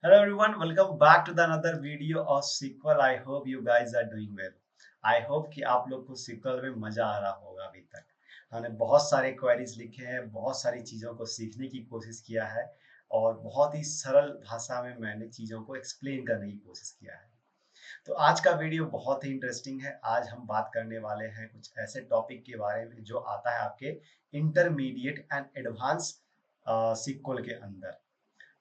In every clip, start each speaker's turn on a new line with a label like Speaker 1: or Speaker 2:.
Speaker 1: Hello everyone, welcome back to the another video of SQL. I hope you guys are doing well. I hope कि आप लोग को SQL में मजा आ रहा होगा अभी तक। हमने बहुत सारे क्वेरीज लिखे हैं, बहुत सारी चीजों को सीखने की कोशिश किया है और बहुत ही सरल भाषा में मैंने चीजों को एक्सप्लेन करने की कोशिश किया है। तो आज का वीडियो बहुत ही इंटरेस्टिंग है। आज हम बात करने वाले हैं कुछ ऐसे टॉपिक के बारे में जो आता है आपके इंटरमीडिएट एंड एडवांस SQL के अंदर।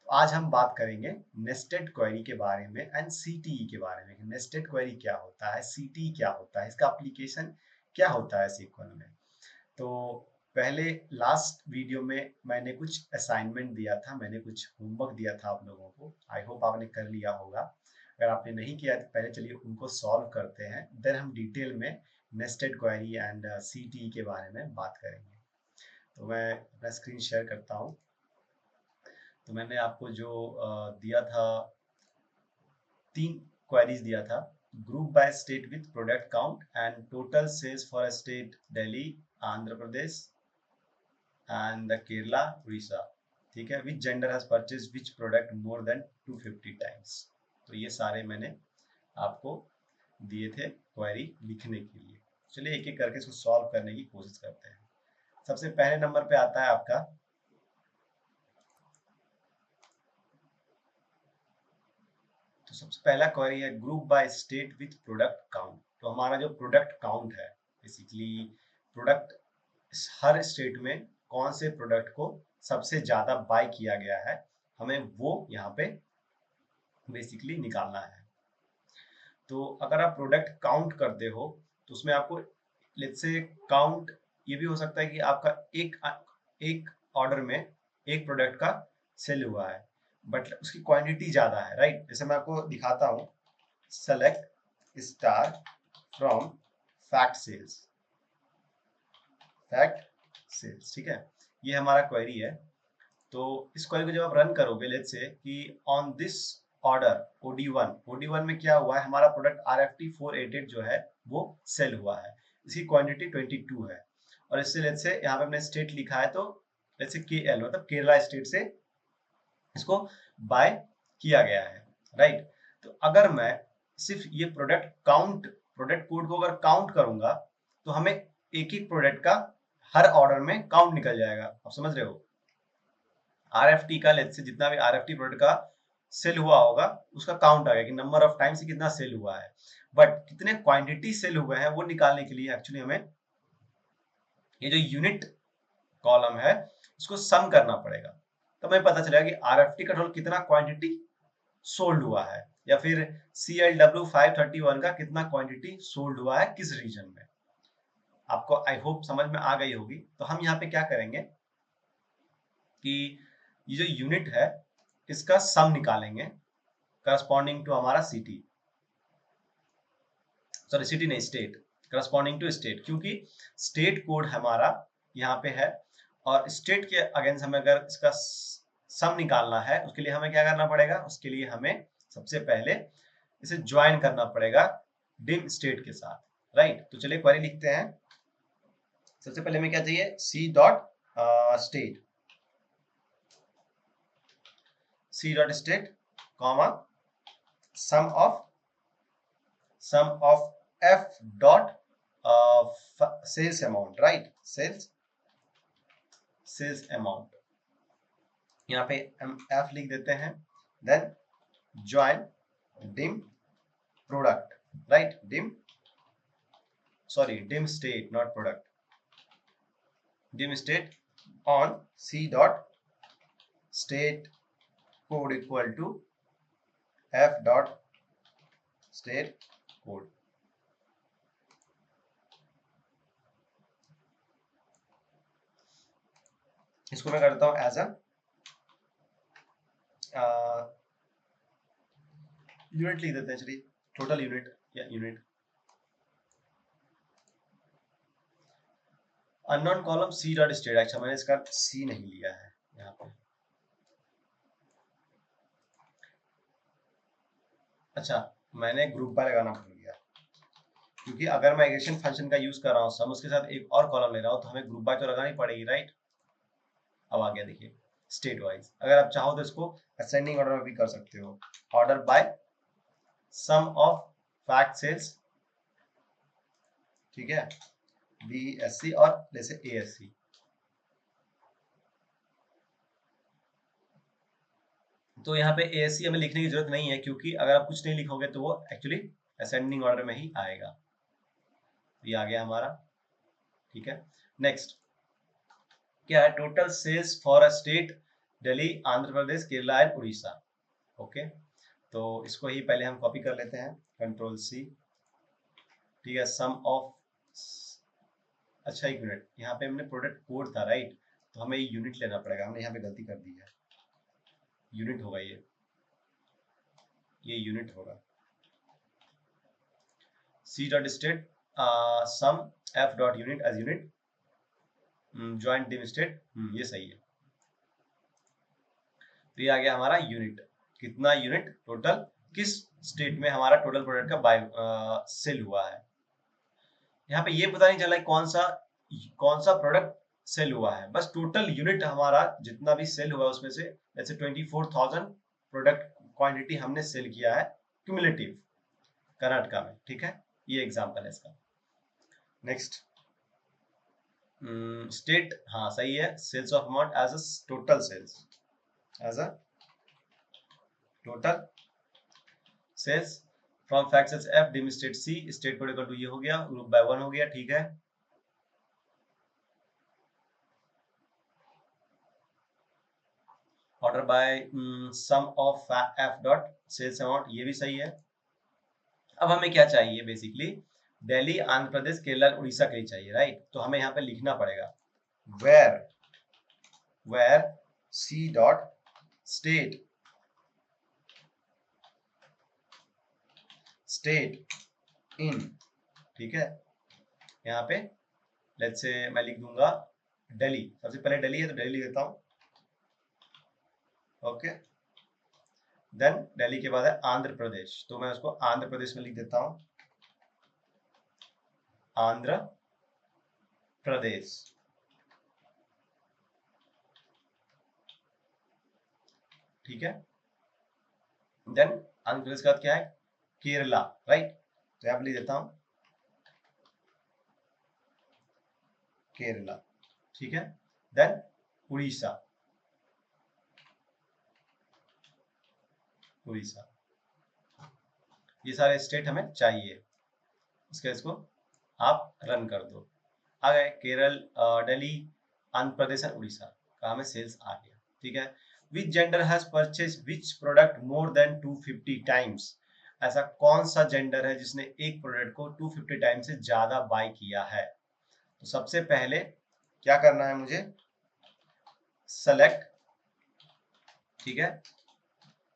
Speaker 1: आज हम बात करेंगे नेस्टेड क्वेरी के बारे में एंड सीटीई के बारे में। नेस्टेड क्वेरी क्या होता है, सीटीई क्या होता है, इसका एप्लीकेशन क्या होता है सीक्वल में। तो पहले लास्ट वीडियो में मैंने कुछ असाइनमेंट दिया था, मैंने कुछ होमवर्क दिया था आप लोगों को। आई होप आपने कर लिया होगा। अगर आपने नहीं किया तो पहले चलिए उनको सॉल्व करते हैं, देन हम डिटेल में नेस्टेड क्वेरी एंड सीटीई के बारे में बात करेंगे। तो मैं अपना स्क्रीन शेयर करता हूँ। तो मैंने आपको जो दिया था, 3 क्वेरीज दिया था। Group by state with product count and total sales for state Delhi, Andhra Pradesh and the Kerala, Orissa. ठीक है, which gender has purchase which product more than 250 times. तो ये सारे मैंने आपको दिए थे क्वेरी लिखने के लिए। चलिए एक एक करके इसको सॉल्व करने की कोशिश करते हैं। सबसे पहले नंबर पे आता है आपका, तो सबसे पहला क्वेरी है group by state with product count. तो हमारा जो प्रोडक्ट काउंट है, बेसिकली प्रोडक्ट हर स्टेट में कौन से प्रोडक्ट को सबसे ज्यादा बाय किया गया है, हमें वो यहाँ पे बेसिकली निकालना है। तो अगर आप प्रोडक्ट काउंट करते हो तो उसमें आपको लेट्स से काउंट ये भी हो सकता है कि आपका एक ऑर्डर में एक प्रोडक्ट का सेल हुआ है बट उसकी क्वांटिटी ज्यादा है, राइट। जैसे मैं आपको दिखाता हूँ, select star from fact sales, ठीक है। ये हमारा क्वेरी है। तो इस क्वेरी को जब आप रन करोगे, लेट्स से कि ऑन दिस ऑर्डर OD1 में क्या हुआ है, हमारा प्रोडक्ट RFT 488 जो है वो सेल हुआ है, इसकी क्वांटिटी 22 है। और इससे लेट्स से यहाँ पे हमने स्टेट लिखा है, तो लेट्स से KL मतलब केरला स्टेट से इसको बाय किया गया है, राइट। तो अगर मैं सिर्फ ये प्रोडक्ट कोड को अगर काउंट करूंगा तो हमें एक एक प्रोडक्ट का हर ऑर्डर में काउंट निकल जाएगा। आप समझ रहे हो, RFT का लेट्स से जितना भी RFT प्रोडक्ट का सेल हुआ होगा उसका काउंट आ गया कि नंबर ऑफ टाइम से कितना सेल हुआ है। बट कितने क्वांटिटी सेल हुए हैं वो निकालने के लिए एक्चुअली हमें ये जो यूनिट कॉलम है इसको सम करना पड़ेगा। तो हमें पता चलेगा कि RFT का टोटल कितना क्वांटिटी सोल्ड हुआ है, या फिर CLW 531 का कितना क्वांटिटी सोल्ड हुआ है किस रीजन में। आपको आई होप समझ में आ गई होगी। तो हम यहाँ पे क्या करेंगे कि ये जो यूनिट है इसका सम निकालेंगे करस्पॉन्डिंग टू हमारा सिटी, सॉरी सिटी नहीं, स्टेट, करस्पॉन्डिंग टू स्टेट, क्योंकि स्टेट कोड हमारा यहाँ पे है और स्टेट के अगेंस्ट हमें अगर इसका सम निकालना है उसके लिए हमें क्या करना पड़ेगा, उसके लिए हमें सबसे पहले इसे ज्वाइन करना पड़ेगा डिम स्टेट के साथ, राइट। तो चलिए क्वेरी लिखते हैं। सबसे पहले हमें क्या चाहिए, state C.state comma sum of F dot sales amount, right, sales amount. यहाँ पे हम F लिख देते हैं, then join dim product, right, dim state not product, dim state on C dot state code equal to F dot state code. इसको मैं करता हूं एज अ यूनिट लिख देते हैं, चलिए टोटल यूनिट या unit. Unknown column C dot state, अच्छा मैंने इसका C नहीं लिया है यहाँ पे। अच्छा, मैंने ग्रुप बाय लगाना भूल गया, क्योंकि अगर मैं एग्रेशन फंक्शन का यूज कर रहा हूँ सम उसके साथ एक और कॉलम ले रहा हूँ तो हमें ग्रुप बाय तो लगानी पड़ेगी, राइट। अब आ गया देखिए, स्टेट वाइज। अगर आप चाहो तो इसको असेंडिंग ऑर्डर में भी कर सकते हो, order by sum of fact sales, ठीक है, BESC और जैसे ASC। तो यहाँ पे ASC हमें लिखने की जरूरत नहीं है, क्योंकि अगर आप कुछ नहीं लिखोगे तो वो एक्चुअली असेंडिंग ऑर्डर में ही आएगा। ये आ गया हमारा, ठीक है। नेक्स्ट क्या है, total sales for a state, Delhi, Andhra Pradesh, Kerala and Orissa. Okay, तो इसको ही पहले हम कॉपी कर लेते हैं, कंट्रोल C, ठीक है। सम ऑफ, अच्छा एक मिनट, यहाँ पे हमने प्रोडक्ट कोड था राइट, तो हमें यूनिट लेना पड़ेगा, हमने यहाँ पे गलती कर दी है, यूनिट होगा ये यूनिट होगा। C dot state sum F dot unit as unit joint dim state, ये सही है। तो ये आ गया हमारा यूनिट, कितना यूनिट टोटल, किस स्टेट में हमारा टोटल प्रोडक्ट का बाय सेल हुआ है। यहाँ पे ये पता नहीं चला कौन सा प्रोडक्ट सेल हुआ है, बस टोटल यूनिट हमारा जितना भी सेल हुआ है उसमें से जैसे 24,000 प्रोडक्ट क्वांटिटी हमने सेल किया है क्यूमुलेटिव कर्नाटका में, ठीक है। ये एग्जांपल है इसका। नेक्स्ट स्टेट, हाँ सही है, sales of amount as a total sales, as a total sales from fact sales F dim state C, state code equal to ये हो गया, ग्रुप बाय 1 हो गया, ठीक है। Order by sum of F dot sales amount, ये भी सही है। अब हमें क्या चाहिए, बेसिकली दिल्ली, आंध्र प्रदेश, केरला, उड़ीसा के लिए चाहिए राइट। तो हमें यहाँ पे लिखना पड़ेगा where C dot state in, ठीक है। यहाँ पे लेट्स से मैं लिख दूंगा दिल्ली, सबसे पहले दिल्ली है तो दिल्ली लिख देता हूँ, ओके। देन दिल्ली के बाद है आंध्र प्रदेश, तो मैं उसको आंध्र प्रदेश में लिख देता हूँ, आंध्र प्रदेश, ठीक है। देन आंध्र प्रदेश का क्या है, केरला राइट, तो यहाँ पे लिख देता हूँ केरला, ठीक है। देन उड़ीसा, उड़ीसा, ये सारे स्टेट हमें चाहिए। इसको आप रन कर दो, आ गए केरल, दिल्ली, आंध्र प्रदेश और उड़ीसा का हमें सेल्स आ गया, ठीक है। Which gender has purchase which product more than 250 times, ऐसा कौन सा जेंडर है जिसने एक प्रोडक्ट को 250 टाइम से ज्यादा बाय किया है। तो सबसे पहले क्या करना है मुझे, सेलेक्ट, ठीक है,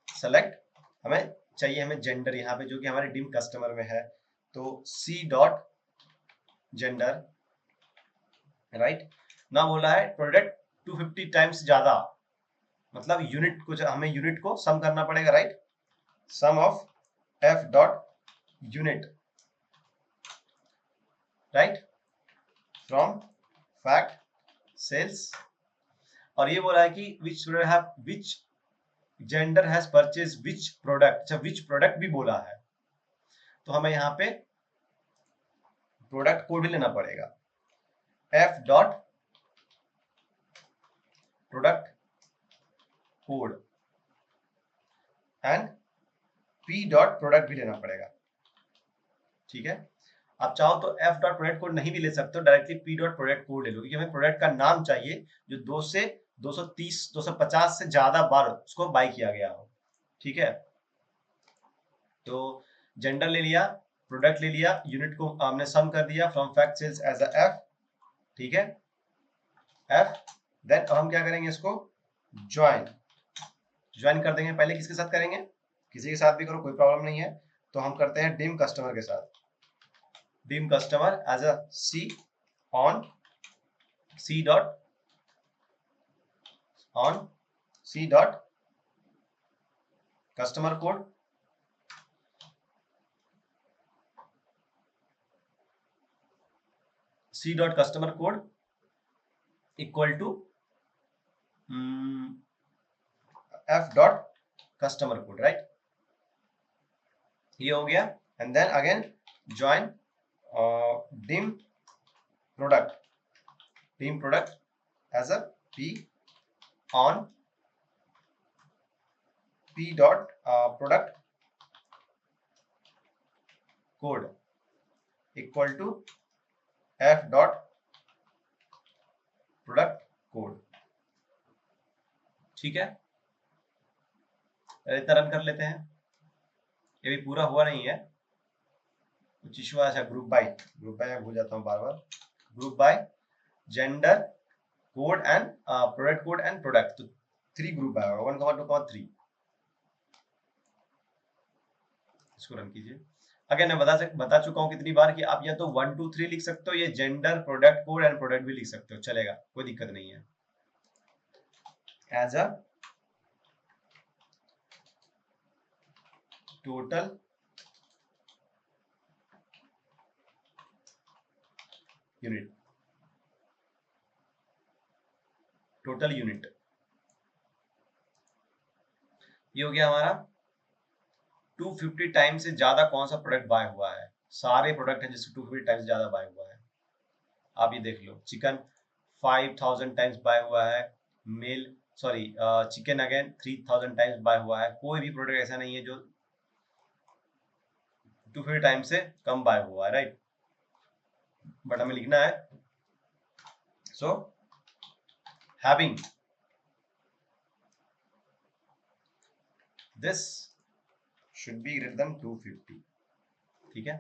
Speaker 1: सेलेक्ट, हमें चाहिए हमें जेंडर यहाँ पे जो कि हमारे डिम कस्टमर में है, तो C डॉट जेंडर राइट। ना बोला है प्रोडक्ट 250 टाइम्स ज्यादा, मतलब यूनिट को, हमें यूनिट को सम करना पड़ेगा right, sum of F dot unit right from fact sales, और ये बोला है कि which gender has purchase which product, अच्छा विच प्रोडक्ट भी बोला है, तो हमें यहाँ पे प्रोडक्ट कोड भी लेना पड़ेगा, F dot product code and P dot product भी लेना पड़ेगा, ठीक है। आप चाहो तो F डॉट प्रोडक्ट कोड नहीं भी ले सकते हो, directly P dot product code ले लो, क्योंकि हमें प्रोडक्ट का नाम चाहिए जो 2 से 230 250 से ज्यादा बार उसको बाय किया गया हो, ठीक है। तो जेंडर ले लिया, प्रोडक्ट ले लिया, यूनिट को हमने सम कर दिया from fact sales as a F, ठीक है, F। देन अब हम क्या करेंगे, इसको ज्वाइन कर देंगे। पहले किसके साथ करेंगे, किसी के साथ भी करो कोई प्रॉब्लम नहीं है, तो हम करते हैं डिम कस्टमर के साथ, dim customer as a C on C dot customer code, C dot customer code equal to f dot customer code, right, ये हो गया। And then again join dim product as a p on p dot product code equal to f dot product code। ठीक है, इतना run कर लेते हैं। ये भी पूरा हुआ नहीं है, कुछ इशू अच्छा, ग्रुप बाय भूल जाता हूँ बार बार। Group by gender code and product code and product, तो 3 ग्रुप बाय होगा, 1,2,3। इसको रन कीजिए। अगर मैं बता चुका हूँ कितनी बार कि आप या तो 1 2 3 लिख सकते हो, ये gender product code and product भी लिख सकते हो, चलेगा, कोई दिक्कत नहीं है। As a total unit, total unit, ये हो गया हमारा। 250 टाइम से ज्यादा कौन सा प्रोडक्ट बाय हुआ है? सारे प्रोडक्ट हैं जिससे 250 टाइम्स ज्यादा बाय हुआ है। आप ये देख लो, चिकन 5000 टाइम्स बाय हुआ है, mail sorry chicken again 3000 times bye हुआ है। कोई भी प्रोडक्ट ऐसा नहीं है जो 250 टाइम्स से कम बाय हुआ है, राइट। बट हमें लिखना है, so having this should be greater than 250, ठीक है।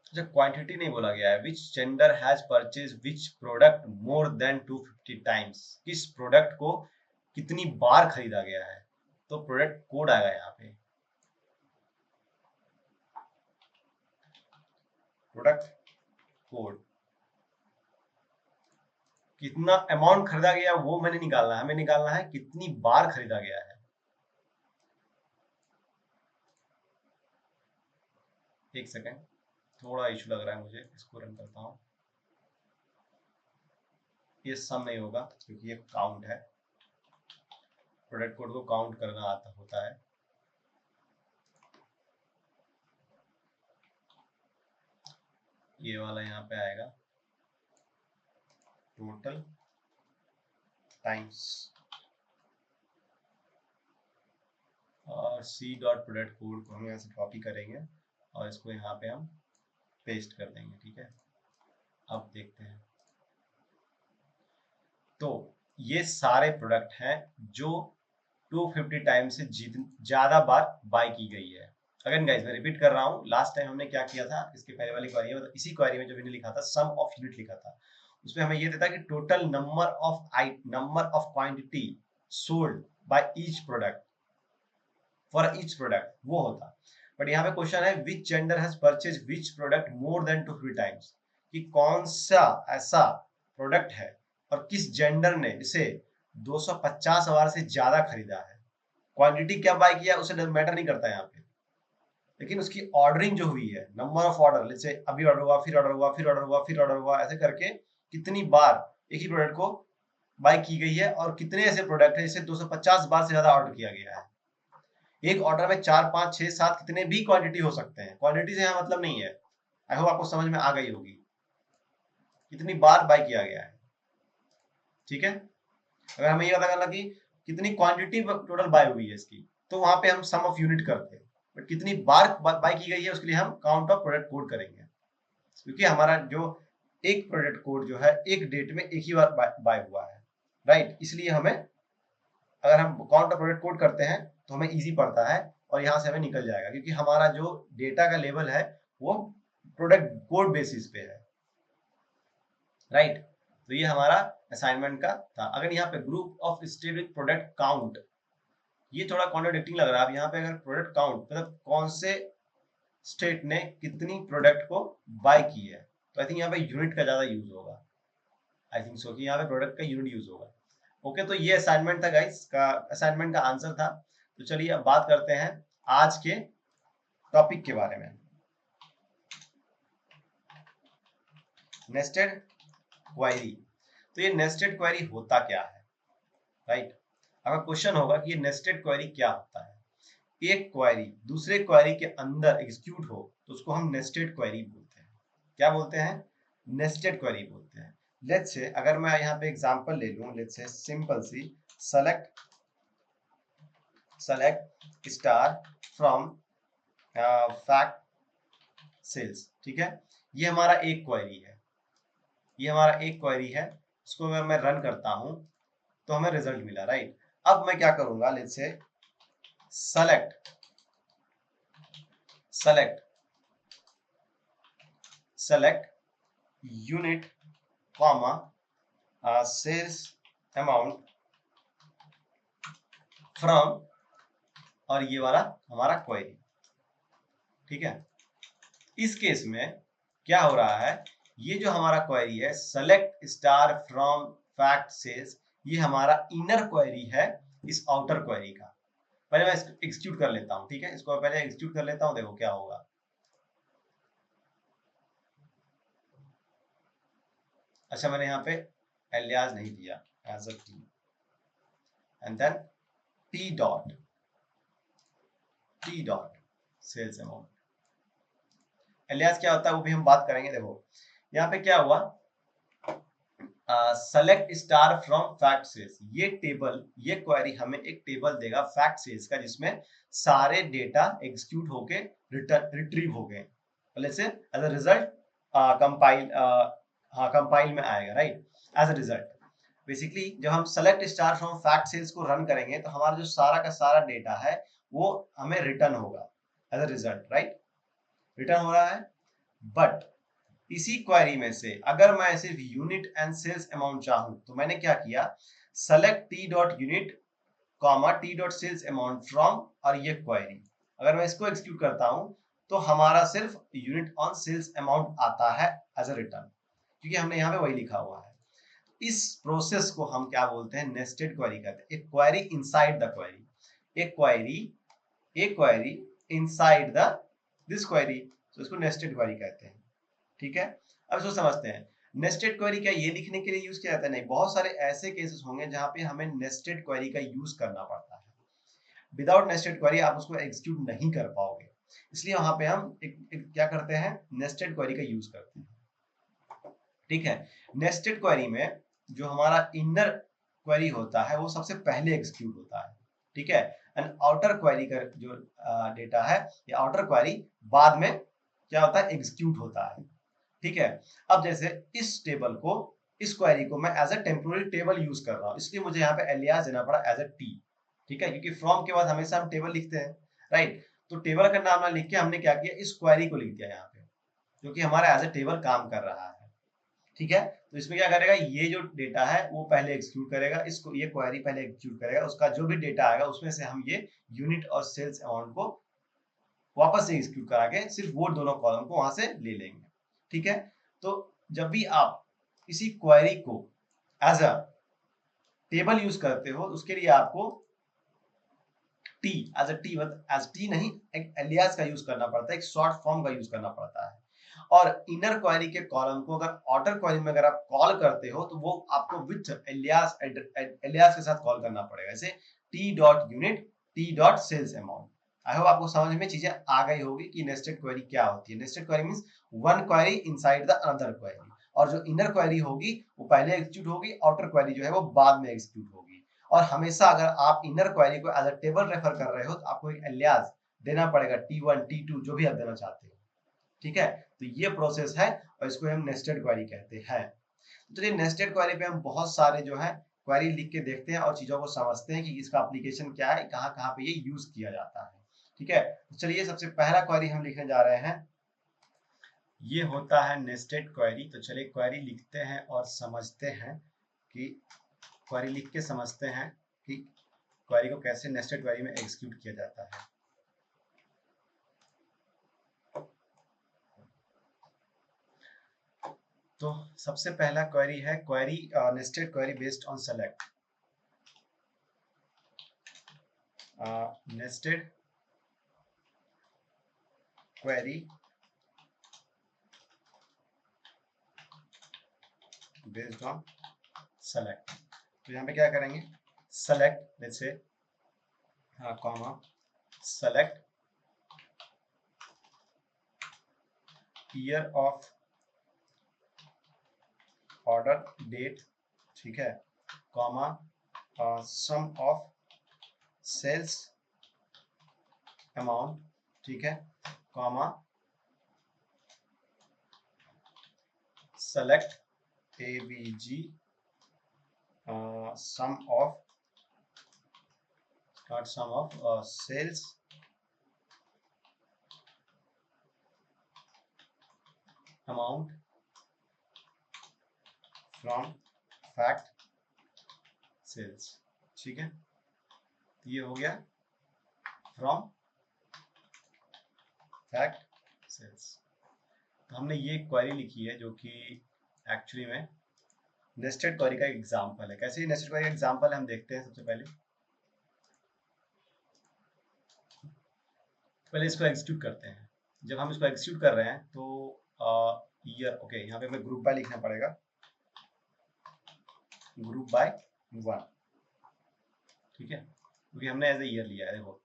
Speaker 1: अच्छा, क्वांटिटी नहीं बोला गया है। Which gender has purchase which product more than 250 times, किस प्रोडक्ट को कितनी बार खरीदा गया है, तो प्रोडक्ट कोड आएगा यहाँ पे। प्रोडक्ट कोड, कितना अमाउंट खरीदा गया वो मैंने निकालना है, हमें निकालना है कितनी बार खरीदा गया है। एक सेकेंड, थोड़ा इशू लग रहा है मुझे, इसको रन करता हूँ। ये सम नहीं होगा क्योंकि ये काउंट है, प्रोडक्ट कोड को काउंट करना आता होता है। ये वाला यहाँ पे आएगा टोटल टाइम्स, और सी डॉट प्रोडक्ट कोड को हम यहाँ से कॉपी करेंगे और इसको यहाँ पे हम पेस्ट कर देंगे, ठीक है। अब देखते हैं, तो ये सारे प्रोडक्ट हैं जो 250 टाइम से ज्यादा बार बाय की गई है। अगेन गाइस, मैं रिपीट कर रहा हूँ, लास्ट टाइम हमने क्या किया था, इसके पहले वाली क्वेरी में, मतलब इसी क्वेरी में जो मैंने लिखा था सम ऑफ यूनिट लिखा था, उसमें हमें ये देता कि total number of quantity sold by each product for each product, वो होता। बट यहाँ पे क्वेश्चन है which gender has purchase which product more than 250 times, कि कौन सा ऐसा प्रोडक्ट है और किस जेंडर ने इसे 250 बार से ज्यादा खरीदा है। क्वांटिटी क्या बाय किया उसे मैटर नहीं करता यहाँ पे, लेकिन उसकी ऑर्डरिंग जो हुई है, नंबर ऑफ ऑर्डर, जैसे अभी ऑर्डर हुआ, फिर ऑर्डर हुआ, फिर ऑर्डर हुआ, फिर ऑर्डर हुआ, ऐसे करके कितनी बार एक ही प्रोडक्ट को बाय की गई है, और कितने ऐसे प्रोडक्ट है जिसे 250 बार से ज्यादा ऑर्डर किया गया है। एक ऑर्डर में 4 5 6 7 कितने भी क्वांटिटी हो सकते हैं, क्वांटिटी से यहाँ मतलब नहीं है। आई होप आपको समझ में आ गई होगी कितनी बार बाय किया गया है, ठीक है। अगर हमें ये पता करना कि कितनी क्वांटिटी टोटल बाय हुई है इसकी, तो वहां पे हम सम ऑफ यूनिट करते हैं, बट कितनी बार बाय की गई है उसके लिए हम काउंट ऑफ प्रोडक्ट कोड करेंगे, क्योंकि हमारा जो एक प्रोडक्ट कोड जो है एक डेट में एक ही बार बाय हुआ है, राइट। इसलिए हमें, अगर हम काउंट ऑफ प्रोडक्ट कोड करते हैं तो हमें इजी पड़ता है और यहाँ से हमें निकल जाएगा, क्योंकि हमारा जो डेटा का लेवल है वो प्रोडक्ट कोड बेसिस पे है, राइट। तो ये हमारा असाइनमेंट का था। अगर यहाँ पे group of state with product count, ये थोड़ा कॉन्ट्राडिक्टिंग लग रहा है। अब यहाँ पे अगर प्रोडक्ट काउंट मतलब कौन से स्टेट ने कितनी प्रोडक्ट को बाय की है, तो आई थिंक यहाँ पे यूनिट का ज्यादा यूज होगा, आई थिंक सो कि यहाँ पे प्रोडक्ट का यूनिट यूज होगा। ओके, तो ये असाइनमेंट था गाइस, का असाइनमेंट का आंसर था। तो चलिए अब बात करते हैं आज के टॉपिक के बारे में। Nested query. तो ये नेस्टेड क्वेरी होता क्या है, राइट? अगर क्वेश्चन होगा कि ये नेस्टेड क्वेरी क्या होता है, एक क्वेरी दूसरे क्वेरी के अंदर एग्जीक्यूट हो तो उसको हम नेस्टेड क्वेरी बोलते हैं। क्या बोलते हैं? नेस्टेड क्वेरी बोलते हैं। लेट्स से अगर मैं यहाँ पे एग्जांपल ले लूं, लेट्स से सिंपल सी select star from fact sales, ठीक है? ये हमारा एक क्वेरी है, ये हमारा एक क्वेरी है। इसको अगर मैं रन करता हूं तो हमें रिजल्ट मिला, राइट? अब मैं क्या करूंगा, let's say select select select unit comma sales amount from, और ये वाला हमारा क्वेरी, ठीक है? इस केस में क्या हो रहा है, ये जो हमारा क्वेरी है select star from fact sales, ये हमारा इनर क्वेरी है इस आउटर क्वेरी का। पहले मैं इसको एग्जीक्यूट कर लेता हूँ, ठीक है? इसको पहले एग्जीक्यूट कर लेता हूँ, देखो क्या होगा। अच्छा, मैंने यहाँ पे एलियास नहीं दिया, as a T and then T dot sales amount. Alias क्या होता है वो भी हम बात करेंगे। देखो यहाँ पे क्या हुआ, select star from fact sales, ये टेबल, ये क्वेरी हमें एक टेबल देगा फैक्ट सेल्स का, जिसमें सारे डेटा एग्जीक्यूट होके रिट्रीव हो गए। जैसे एज अ रिजल्ट कंपाइल, हाँ कंपाइल में आएगा, right? As a result basically जब हम select star from fact sales को रन करेंगे तो हमारा जो सारा का सारा डेटा है वो हमें रिटर्न होगा as a result, right? Return हो रहा है। बट इसी क्वेरी में से अगर मैं सिर्फ यूनिट एंड सेल्स अमाउंट चाहूं तो मैंने क्या किया, select T dot unit comma T dot sales amount from, और ये क्वेरी अगर मैं इसको एग्जीक्यूट करता हूं तो हमारा सिर्फ यूनिट ऑन सेल्स अमाउंट आता है एज अ रिटर्न, क्योंकि हमने यहाँ पे वही लिखा हुआ है। इस प्रोसेस को हम क्या बोलते हैं, नेस्टेड क्वेरी कहते हैं। एक क्वेरी इनसाइड द क्वेरी, एक query inside the this query, तो इसको नेस्टेड क्वेरी कहते हैं, ठीक है? अब इसको समझते हैं। नेस्टेड क्वेरी क्या ये लिखने के लिए यूज किया जाता है? नहीं, बहुत सारे ऐसे केसेस होंगे जहां पे हमें नेस्टेड क्वेरी का यूज करना पड़ता है। विदाउट नेस्टेड क्वेरी आप उसको एग्जीक्यूट नहीं कर पाओगे, इसलिए वहां पे हम एक क्या करते हैं, नेस्टेड क्वेरी का यूज करते हैं, ठीक है? नेस्टेड क्वेरी में जो हमारा इनर क्वेरी होता है वो सबसे पहले एग्जीक्यूट होता है, ठीक है? एंड आउटर क्वेरी का जो डेटा है, ये आउटर क्वेरी बाद में क्या होता है, एग्जीक्यूट होता है, ठीक है? अब जैसे इस टेबल को, इस क्वेरी को मैं as a temporary table use कर रहा हूँ, इसलिए मुझे यहाँ पे एलियास देना पड़ा एज अ टी, ठीक है? क्योंकि फ्रॉम के बाद हमेशा हम टेबल लिखते हैं, राइट? तो टेबल का नाम ना लिख के हमने क्या किया, इस क्वेरी को लिख दिया यहाँ पे, क्योंकि हमारा एज अ टेबल काम कर रहा है, ठीक है? तो इसमें क्या करेगा, ये जो डेटा है वो पहले एग्जीक्यूट करेगा, इसको ये क्वेरी पहले एग्जीक्यूट करेगा, उसका जो भी डेटा आएगा उसमें से हम ये यूनिट और सेल्स अमाउंट को वापस से एग्जीक्यूट करा के सिर्फ वो दोनों कॉलम को वहां से ले लेंगे, ठीक है? तो जब भी आप इसी क्वेरी को एज अ टेबल यूज करते हो उसके लिए आपको T as a T, as T नहीं, एक एलियास का यूज करना पड़ता है, एक शॉर्ट फॉर्म का यूज करना पड़ता है। और इनर क्वेरी के कॉलम को अगर आउटर क्वेरी में अगर आप कॉल करते हो तो वो आपको विथ एलियास एलियास के साथ कॉल करना पड़ेगा, जैसे T dot unit T dot sales amount. I hope आपको समझ में चीजें आ गई होगी कि नेस्टेड क्वेरी क्या होती है। Nested query means one query inside the another query, और जो इनर क्वेरी होगी वो पहले एग्जीक्यूट होगी, आउटर क्वेरी जो है वो बाद में एग्जीक्यूट होगी। और हमेशा अगर आप इनर क्वेरी को एज अ टेबल रेफर कर रहे हो तो आपको एक एलियास देना पड़ेगा, T1 T2 जो भी आप देना चाहते हो, ठीक है? तो ये प्रोसेस है और इसको हम नेस्टेड क्वेरी कहते हैं। तो ये नेस्टेड क्वेरी पे हम बहुत सारे जो है क्वेरी लिख के देखते हैं और चीजों को समझते हैं कि इसका एप्लीकेशन क्या है, कहाँ कहाँ पे ये यूज किया जाता है, ठीक है? तो चलिए सबसे पहला क्वेरी हम लिखने जा रहे हैं, ये होता है नेस्टेड क्वेरी। तो चलिए क्वेरी लिखते हैं और समझते हैं कि क्वेरी लिख के समझते हैं कि क्वेरी को कैसे नेस्टेड क्वेरी में एग्जीक्यूट किया जाता है। तो सबसे पहला क्वेरी है query nested query based on select. nested query based on select। तो यहाँ पे क्या करेंगे, select let's say comma select year of order date, ठीक है, comma sum of sales amount, ठीक है, comma select avg sum of sales amount from fact sales, ठीक है। ये हो गया फ्रॉम फैक्ट सेल्स। तो हमने ये क्वेरी लिखी है जो कि एक्चुअली में नेस्टेड क्वेरी का एग्जांपल है। कैसे नेस्टेड क्वेरी का एग्जांपल हम देखते हैं। सबसे पहले इसको एग्जीक्यूट करते हैं। जब हम इसको एग्जीक्यूट कर रहे हैं तो ईयर ओके, यहाँ पे हमें ग्रुप बाय लिखना पड़ेगा, ग्रुप बाय 1, ठीक है, क्योंकि हमने एज ए ईयर लिया है। देखो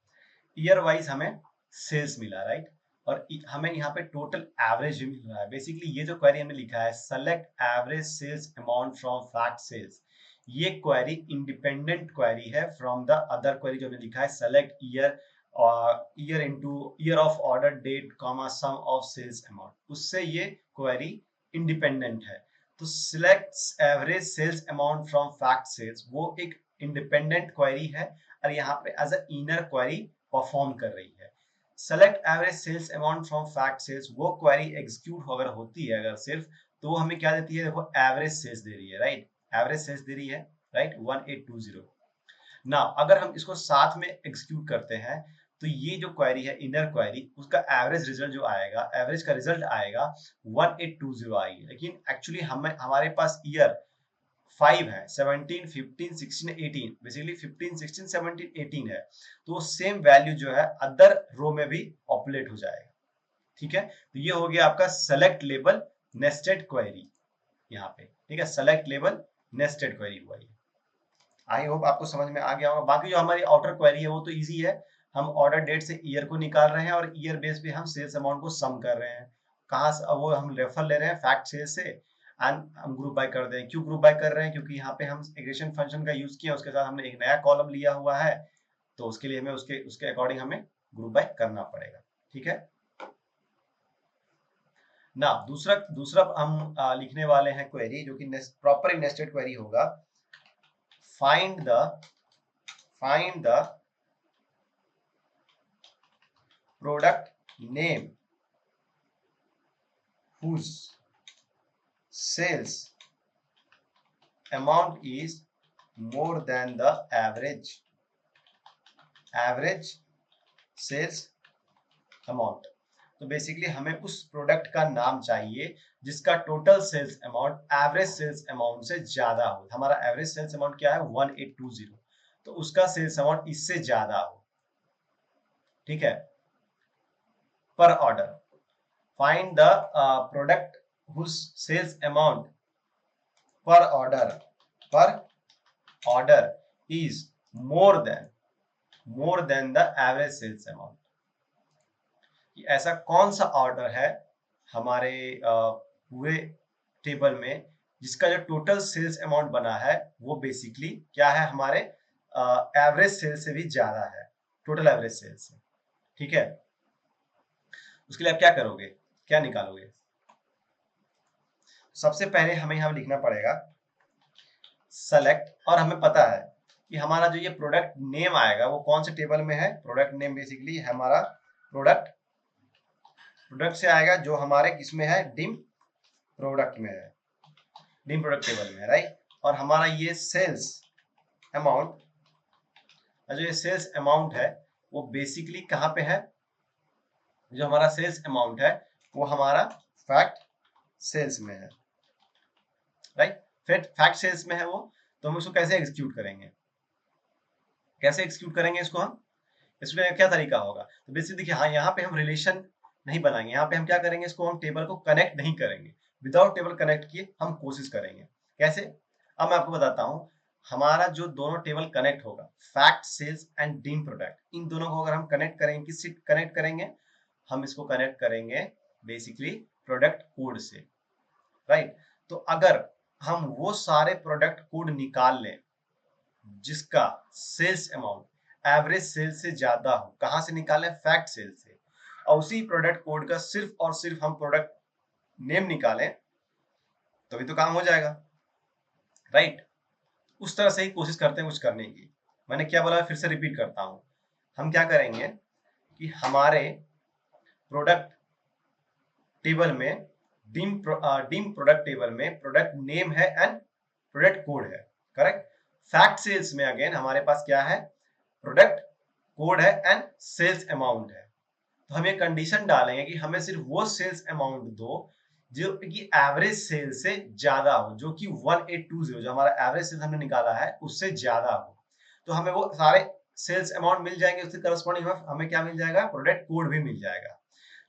Speaker 1: ईयर वाइज हमें सेल्स मिला, राइट, और हमें यहाँ पे टोटल एवरेज भी मिल रहा है। बेसिकली ये जो क्वेरी हमने लिखा है select average sales amount from fact sales, ये क्वेरी इंडिपेंडेंट क्वेरी है फ्रॉम द अदर क्वेरी जो हमने लिखा है select year year into year of order date comma sum of sales amount, उससे ये क्वेरी इंडिपेंडेंट है। तो select average sales amount from fact sales वो एक इंडिपेंडेंट क्वेरी है और यहाँ पे as a inner query perform कर रही है। Select average sales amount from fact sales वो क्वेरी एग्जीक्यूट अगर होती है अगर सिर्फ, तो हमें क्या देती है, देखो एवरेज सेल्स दे रही है, राइट, एवरेज सेल्स दे रही है, राइट, 1820। ना अगर हम इसको साथ में एग्जीक्यूट करते हैं तो ये जो क्वेरी है इनर क्वेरी, उसका एवरेज रिजल्ट जो आएगा, एवरेज का रिजल्ट आएगा 1820 आएगी। लेकिन एक्चुअली हमारे पास ईयर 5 है, 17, 15, 16, 18, बेसिकली 15, 16, 17, 18 है, तो सेम वैल्यू जो है अदर रो में भी पॉपुलेट हो जाएगा, ठीक है। तो ये हो गया आपका सेलेक्ट लेबल नेस्टेड क्वेरी यहाँ पे, ठीक है, सेलेक्ट लेबल नेस्टेड क्वेरी हुआ ये। आई होप आपको समझ में आ गया होगा। बाकी जो हमारी आउटर क्वेरी है वो तो इजी है, हम ऑर्डर डेट से ईयर को निकाल रहे हैं और ईयर बेस पे हम सेल्स अमाउंट को सम कर रहे हैं। कहाँ से वो हम रेफर ले रहे हैं फैक्ट सेल्स से, एंड हम ग्रुप बाय कर दें। क्यों ग्रुप बाय कर रहे हैं, क्योंकि यहाँ पे हम एग्रेशन फंक्शन का यूज किया, उसके साथ हमने एक नया कॉलम लिया हुआ है, तो उसके लिए हमें उसके अकॉर्डिंग हमें ग्रुप बाय करना पड़ेगा, ठीक है ना। दूसरा दूसरा हम लिखने वाले हैं क्वेरी जो कि प्रॉपर नेस्टेड क्वेरी होगा। find the product name whose sales amount is more than the average sales amount। तो बेसिकली हमें उस प्रोडक्ट का नाम चाहिए जिसका total sales amount average sales amount से ज्यादा हो। हमारा एवरेज सेल्स अमाउंट क्या है 1820, तो उसका सेल्स अमाउंट इससे ज्यादा हो, ठीक है। Per order find the product whose sales amount per order is more than the average sales amount. ऐसा कौन सा ऑर्डर है हमारे पूरे टेबल में जिसका जो टोटल सेल्स अमाउंट बना है वो बेसिकली क्या है, हमारे एवरेज सेल्स से भी ज्यादा है, टोटल एवरेज सेल्स से, ठीक है। उसके लिए आप क्या करोगे, क्या निकालोगे। सबसे पहले हमें यहाँ लिखना पड़ेगा सेलेक्ट, और हमें पता है कि हमारा जो ये प्रोडक्ट नेम आएगा वो कौन से टेबल में है। प्रोडक्ट नेम बेसिकली हमारा प्रोडक्ट से आएगा जो हमारे किसमें है, डिम प्रोडक्ट में है, डिम प्रोडक्ट टेबल में है, राइट। और हमारा ये सेल्स अमाउंट, जो ये सेल्स अमाउंट है वो बेसिकली कहाँ पे है, जो हमारा सेल्स अमाउंट है वो हमारा फैक्ट सेल्स में है, राइट। फैक्ट सेल्स में है वो, तो हम उसको कैसे एग्जीक्यूट करेंगे, इसको हम इसमें क्या तरीका होगा? तो बेसिकली देखिए, हाँ, यहाँ पे हम रिलेशन नहीं बनाएंगे, यहाँ पे हम क्या करेंगे, इसको हम टेबल को कनेक्ट नहीं करेंगे। विदाउट टेबल कनेक्ट किए हम कोशिश करेंगे। कैसे? अब मैं आपको बताता हूँ। हमारा जो दोनों टेबल कनेक्ट होगा, fact, sales and dim product, इन दोनों को अगर हम कनेक्ट करेंगे, किससे कनेक्ट करेंगे? हम इसको कनेक्ट करेंगे बेसिकली प्रोडक्ट कोड से, राइट? तो अगर हम वो सारे प्रोडक्ट कोड निकाल लें जिसका सेल्स अमाउंट एवरेज सेल से ज्यादा हो, कहां से निकालें? फैक्ट सेल से। और उसी प्रोडक्ट कोड का सिर्फ और सिर्फ हम प्रोडक्ट नेम निकालें, तभी तो काम हो जाएगा, राइट? उस तरह से ही कोशिश करते हैं कुछ करने की। मैंने क्या बोला, फिर से रिपीट करता हूं। हम क्या करेंगे कि हमारे प्रोडक्ट टेबल में डीम प्रोडक्ट टेबल में प्रोडक्ट नेम है एंड प्रोडक्ट कोड है, करेक्ट? फैक्ट सेल्स में अगेन हमारे पास क्या है? प्रोडक्ट कोड है एंड सेल्स अमाउंट है। तो हम ये कंडीशन डालेंगे कि हमें सिर्फ वो सेल्स अमाउंट दो जो कि एवरेज सेल से ज्यादा हो, जो कि 1820, जो हमारा एवरेज सेल्स हमने निकाला है उससे ज्यादा हो। तो हमें वो सारे सेल्स अमाउंट मिल जाएंगे, उसके करस्पॉन्डिंग हमें क्या मिल जाएगा? प्रोडक्ट कोड भी मिल जाएगा।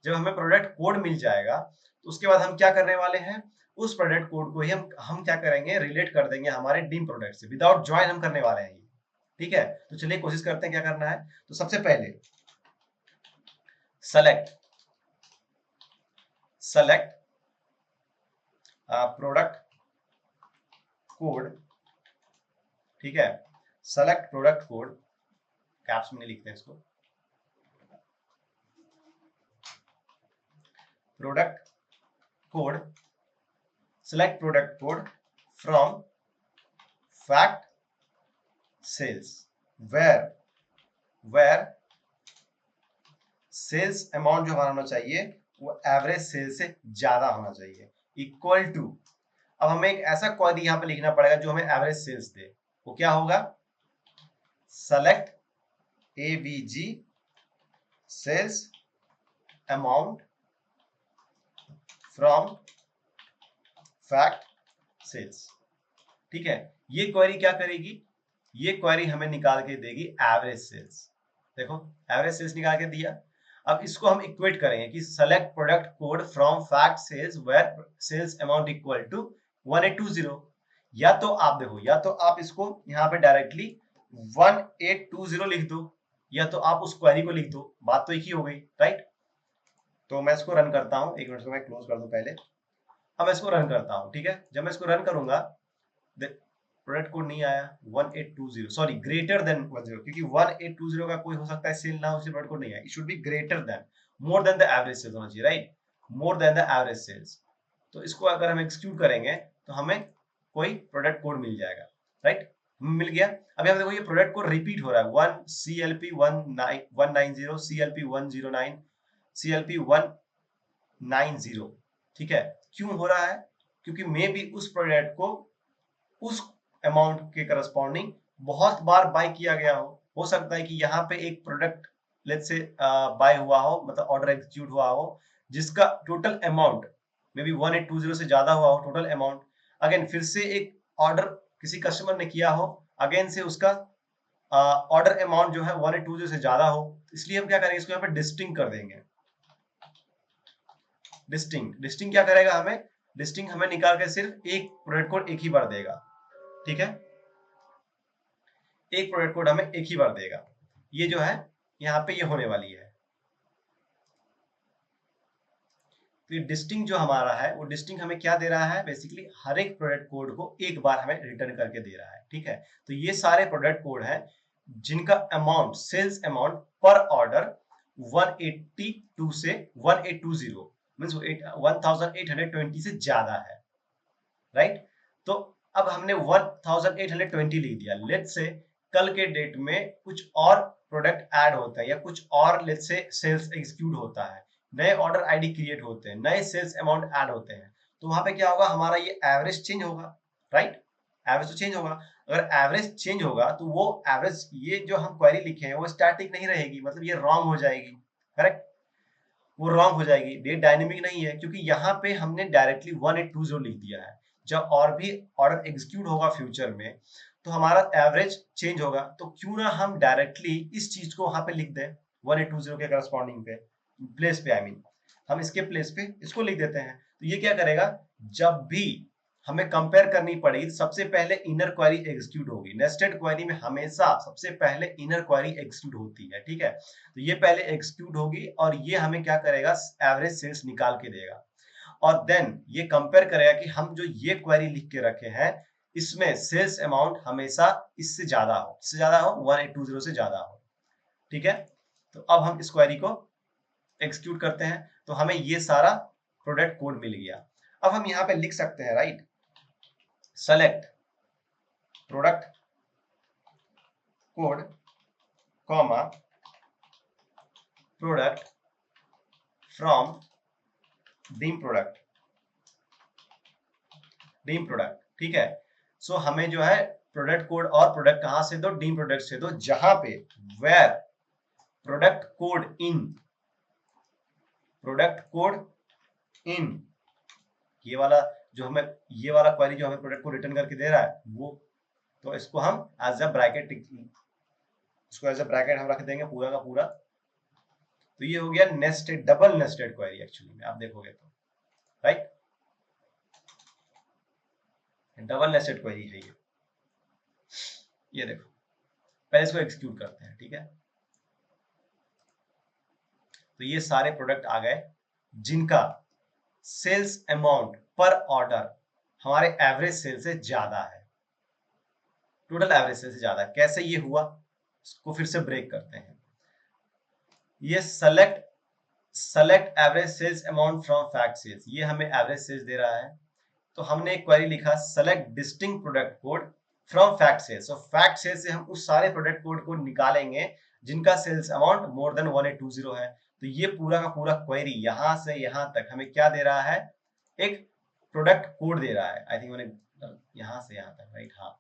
Speaker 1: जब हमें प्रोडक्ट कोड मिल जाएगा तो उसके बाद हम क्या करने वाले हैं? उस प्रोडक्ट कोड को ही हम क्या करेंगे? रिलेट कर देंगे हमारे डीम प्रोडक्ट से। विदाउट ज्वाइन हम करने वाले हैं, ठीक है? तो चलिए कोशिश करते हैं क्या करना है। तो सबसे पहले सेलेक्ट सेलेक्ट प्रोडक्ट कोड, ठीक है? सेलेक्ट प्रोडक्ट कोड, कैप्स में लिखते हैं इसको, product code, select product code from fact sales where sales amount जो हमारा होना चाहिए वो एवरेज सेल से ज्यादा होना चाहिए, इक्वल टू। अब हमें एक ऐसा क्वेरी यहाँ पे लिखना पड़ेगा जो हमें एवरेज सेल्स दे। वो क्या होगा? Select AVG sales amount from fact sales, ठीक है? ये क्वेरी क्या करेगी? ये क्वेरी हमें निकाल के देगी एवरेज सेल्स। देखो, एवरेज सेल्स निकाल के दिया। अब इसको हम इक्वेट करेंगे कि select product code from fact sales where sales amount equal to 1820। या तो आप देखो, या तो आप इसको यहाँ पे डायरेक्टली 1820 लिख दो, या तो आप उस क्वेरी को लिख दो, बात तो एक ही हो गई, राइट? तो मैं इसको रन करता हूँ, एक मिनट को मैं क्लोज कर दूं पहले। अब मैं इसको रन करता हूँ, ठीक है? जब मैं इसको रन करूंगा, प्रोडक्ट कोड नहीं आया 1820, सॉरी, ग्रेटर देन 10, क्योंकि 1820 का कोई हो सकता है सेल ना हो, प्रोडक्ट कोड नहीं आया। It should be greater than, more than the average sales होना चाहिए, right? More than the average sales. तो इसको अगर हम एक्सक्यूट करेंगे तो हमें कोई प्रोडक्ट कोड मिल जाएगा, राइट? मिल गया। अब यहाँ देखो, ये प्रोडक्ट कोड रिपीट हो रहा है, 1 CLP 190 CLP 109 CLP 190, ठीक है? क्यों हो रहा है? क्योंकि मे बी उस प्रोडक्ट को उस अमाउंट के करस्पॉन्डिंग बहुत बार बाय किया गया हो सकता है कि यहाँ पे एक प्रोडक्ट लेट्स से बाय हुआ हो, मतलब ऑर्डर एग्जीक्यूट हुआ हो, जिसका टोटल अमाउंट मे बी 1820 से ज्यादा हुआ हो, टोटल अमाउंट। अगेन फिर से एक ऑर्डर किसी कस्टमर ने किया हो, अगेन से उसका ऑर्डर अमाउंट जो है 1820 से ज्यादा हो, इसलिए हम क्या करेंगे? इसको यहाँ पे डिस्टिंग कर देंगे। डिस्टिंग क्या करेगा हमें? डिस्टिंग हमें निकाल के सिर्फ एक प्रोडक्ट कोड एक ही बार देगा, ठीक है? एक प्रोडक्ट कोड हमें एक ही बार देगा। ये जो है यहाँ पे ये होने वाली है। तो ये डिस्टिंग जो हमारा है, वो डिस्टिंग हमें क्या दे रहा है? बेसिकली हर एक प्रोडक्ट कोड को एक बार हमें रिटर्न करके दे रहा है, ठीक है? तो ये सारे प्रोडक्ट कोड है जिनका amount, sales amount per order 182 से 1820 मीन्स 1820 से ज्यादा है, राइट? तो अब हमने 1820 लिख दिया। लेट्स से कल के डेट में कुछ और प्रोडक्ट ऐड होता है या कुछ और लेट्स से सेल्स एग्जीक्यूट होता है, नए ऑर्डर आईडी क्रिएट होते हैं, नए सेल्स अमाउंट ऐड होते हैं, तो वहां पे क्या होगा? हमारा ये एवरेज चेंज होगा, राइट? एवरेज तो चेंज होगा। अगर एवरेज चेंज होगा तो वो एवरेज, ये जो हम क्वेरी लिखे हैं वो स्टैटिक नहीं रहेगी, मतलब ये रॉन्ग हो जाएगी, करेक्ट? वो रॉन्ग हो जाएगी, ये डायनेमिक नहीं है, क्योंकि यहाँ पे हमने डायरेक्टली 1820 लिख दिया है। जब और भी ऑर्डर एग्जीक्यूट होगा फ्यूचर में, तो हमारा एवरेज चेंज होगा। तो क्यों ना हम डायरेक्टली इस चीज को वहां पे लिख दें 1820 के करस्पॉन्डिंग पे प्लेस पे, आई मीन हम इसके प्लेस पे इसको लिख देते हैं। तो ये क्या करेगा, जब भी हमें कंपेयर करनी पड़ेगी तो सबसे पहले इनर क्वेरी एग्जीक्यूट होगी। नेस्टेड क्वेरी में हमेशा सबसे पहले इनर क्वेरी एग्जीक्यूट होती है, ठीक है। तो ये पहले एग्जीक्यूट होगी और ये हमें क्या करेगा, एवरेज सेल्स निकाल के देगा। और देन ये कंपेयर करेगा कि हम जो ये क्वेरी लिख के रखे हैं इसमें सेल्स अमाउंट हमेशा इससे ज्यादा हो, इससे ज्यादा हो, 1820 से ज्यादा हो, ठीक है। तो अब हम इस क्वेरी को एग्जीक्यूट करते हैं तो हमें ये सारा प्रोडक्ट कोड मिल गया। अब हम यहाँ पे लिख सकते हैं, right, select product code comma product from dim product, dim product, ठीक है। सो हमें जो है प्रोडक्ट कोड और प्रोडक्ट कहां से दो, डीम प्रोडक्ट से दो, जहां पे where product code in, product code in, ये वाला जो हमें, ये वाला क्वेरी जो हमें प्रोडक्ट को रिटर्न करके दे रहा है वो, तो इसको हम एज अ ब्रैकेट, इसको एज अ ब्रैकेट हम रख देंगे पूरा का पूरा। तो ये हो गया nested, double nested query actually में आप देखोगे तो, राइट, डबल नेस्टेड क्वेरी है ये देखो। पहले इसको एग्जीक्यूट करते हैं, ठीक है। तो ये सारे प्रोडक्ट आ गए जिनका सेल्स अमाउंट पर ऑर्डर हमारे एवरेज सेल से ज्यादा है, टोटल एवरेज सेल से ज्यादा है। कैसे ये हुआ, इसको फिर से ब्रेक करते हैं। ये select average sales amount from fact sales, ये हमें एवरेज सेल्स दे रहा है। तो हमने एक क्वेरी लिखा select distinct product code from fact sales. तो फैक्ट सेल्स से हम उस सारे प्रोडक्ट कोड को निकालेंगे जिनका सेल्स अमाउंट मोर देन 1820 है। तो ये पूरा का पूरा क्वेरी यहां से यहां तक हमें क्या दे रहा है, एक प्रोडक्ट कोड दे रहा है। आई थिंक मैंने यहां से यहां तक, राइट, हाँ,